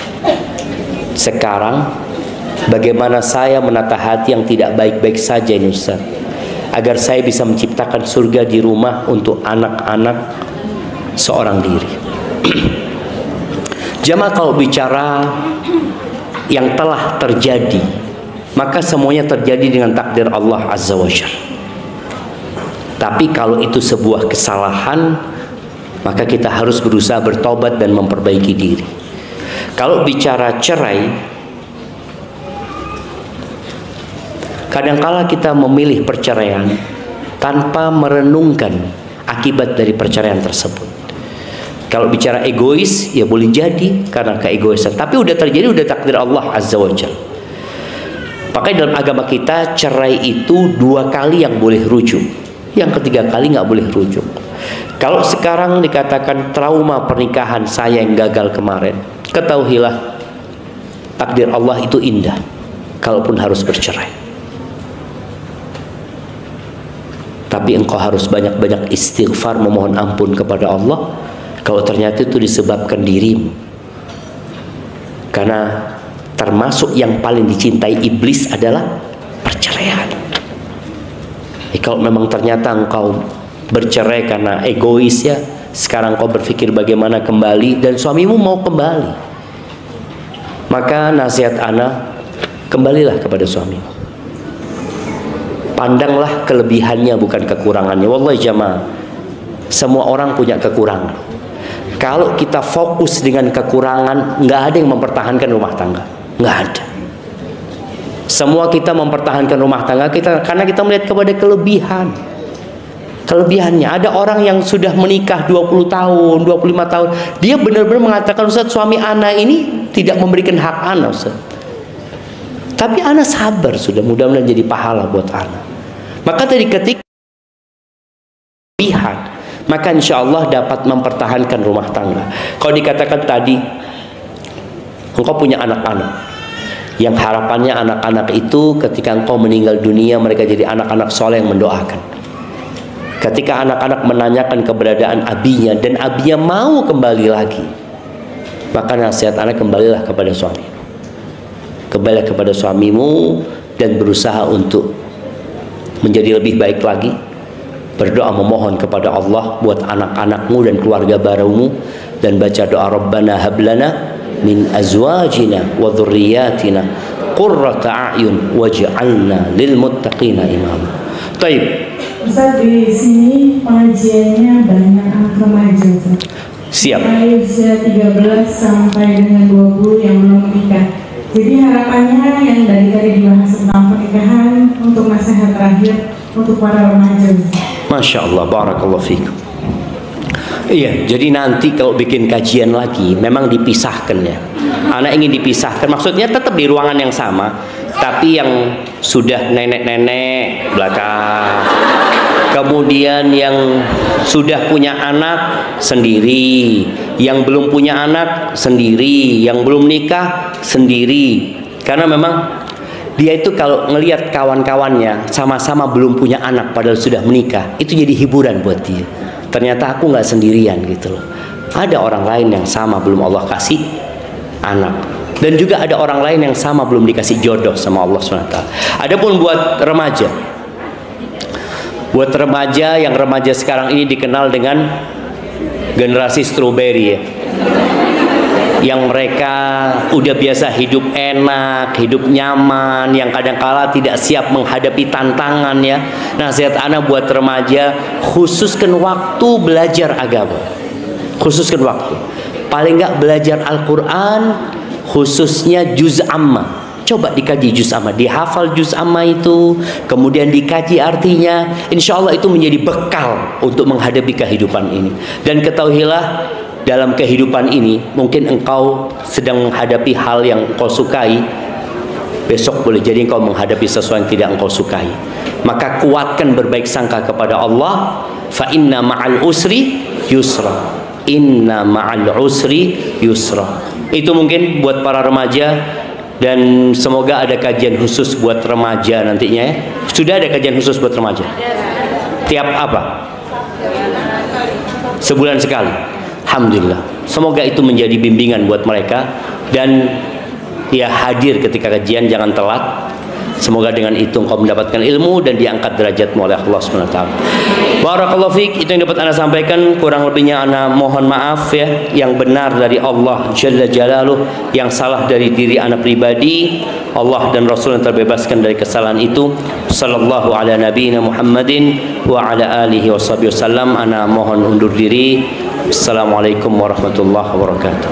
Sekarang bagaimana saya menata hati yang tidak baik-baik saja ini Ustaz, agar saya bisa menciptakan surga di rumah untuk anak-anak seorang diri. Jamaah, kalau bicara yang telah terjadi, maka semuanya terjadi dengan takdir Allah Azza wa Jalla. Tapi kalau itu sebuah kesalahan, maka kita harus berusaha bertobat dan memperbaiki diri. Kalau bicara cerai, kadangkala kita memilih perceraian tanpa merenungkan akibat dari perceraian tersebut. Kalau bicara egois, ya boleh jadi karena keegoisan, tapi udah terjadi, udah takdir Allah Azza wa Jalla. Makanya dalam agama kita cerai itu 2 kali yang boleh rujuk, yang ketiga kali nggak boleh rujuk. Kalau sekarang dikatakan trauma pernikahan saya yang gagal kemarin, ketahuilah takdir Allah itu indah, kalaupun harus bercerai. Tapi engkau harus banyak-banyak istighfar, memohon ampun kepada Allah kalau ternyata itu disebabkan dirimu. Karena termasuk yang paling dicintai iblis adalah perceraian. Kalau memang ternyata engkau bercerai karena egois, ya sekarang kau berpikir bagaimana kembali dan suamimu mau kembali, maka nasihat ana, kembalilah kepada suamimu. Pandanglah kelebihannya bukan kekurangannya. Wallahi jamaah, semua orang punya kekurangan. Kalau kita fokus dengan kekurangan, nggak ada yang mempertahankan rumah tangga, nggak ada. Semua kita mempertahankan rumah tangga kita karena kita melihat kepada kelebihannya. Ada orang yang sudah menikah 20 tahun, 25 tahun, dia benar-benar mengatakan, Ustaz, suami ana ini tidak memberikan hak ana, Ustaz. Tapi ana sabar, sudah mudah-mudahan jadi pahala buat ana. Maka tadi ketika lihat, maka insya Allah dapat mempertahankan rumah tangga. Kalau dikatakan tadi engkau punya anak-anak yang harapannya anak-anak itu ketika engkau meninggal dunia mereka jadi anak-anak soleh yang mendoakan. Ketika anak-anak menanyakan keberadaan abinya dan abinya mau kembali lagi, maka nasihat anak, kembalilah kepada suami. Kembalilah kepada suamimu dan berusaha untuk menjadi lebih baik lagi. Berdoa memohon kepada Allah buat anak-anakmu dan keluarga barumu, dan baca doa Rabbana hablana min azwajina wa dhurriyyatina qurrata a'yun waj'alna lil muttaqina imama. Baik. Ustaz, di sini pengajiannya banyak anak remaja, Ustaz. Siap. Dari usia 13 sampai dengan 20 yang belum menikah. Jadi harapannya yang dari tadi dibahas tentang pernikahan untuk nasihat terakhir untuk para remaja. Masya Allah, barakallahu fikum. Iya, jadi nanti kalau bikin kajian lagi memang dipisahkan ya. Anak ingin dipisahkan, maksudnya tetap di ruangan yang sama, tapi yang sudah nenek-nenek belakang, kemudian yang sudah punya anak sendiri, yang belum punya anak sendiri, yang belum nikah sendiri. Karena memang dia itu kalau ngelihat kawan-kawannya sama-sama belum punya anak padahal sudah menikah, itu jadi hiburan buat dia. Ternyata aku nggak sendirian gitu loh. Ada orang lain yang sama belum Allah kasih anak, dan juga ada orang lain yang sama belum dikasih jodoh sama Allah SWT. Adapun buat remaja, yang remaja sekarang ini dikenal dengan generasi strawberry ya, yang mereka udah biasa hidup enak, hidup nyaman, yang kadang-kala tidak siap menghadapi tantangan ya. Nasihat anak buat remaja, khususkan waktu belajar agama, khususkan waktu. Paling nggak belajar Al-Quran, khususnya juz amma. Coba dikaji juz amma, dihafal juz amma itu, kemudian dikaji artinya. Insya Allah itu menjadi bekal untuk menghadapi kehidupan ini. Dan ketahuilah, dalam kehidupan ini, mungkin engkau sedang menghadapi hal yang engkau sukai, besok boleh jadi engkau menghadapi sesuatu yang tidak engkau sukai. Maka kuatkan berbaik sangka kepada Allah. Fa inna ma'al usri yusra. Inna ma'al usri yusra. Itu mungkin buat para remaja, dan semoga ada kajian khusus buat remaja nantinya ya. Sudah ada kajian khusus buat remaja? Tiap apa? Sebulan sekali. Alhamdulillah. Semoga itu menjadi bimbingan buat mereka, dan ya hadir ketika kajian, jangan telat. Semoga dengan itu engkau mendapatkan ilmu dan diangkat derajatmu oleh Allah SWT. Barakallahu fiik. Itu yang dapat Anda sampaikan. Kurang lebihnya Anda mohon maaf ya. Yang benar dari Allah Jalla Jalaluh, yang salah dari diri Anda pribadi. Allah dan Rasul yang terbebaskan dari kesalahan itu. Sallallahu ala nabiyina Muhammadin wa ala alihi wasallam. Anda mohon undur diri. Assalamualaikum warahmatullahi wabarakatuh.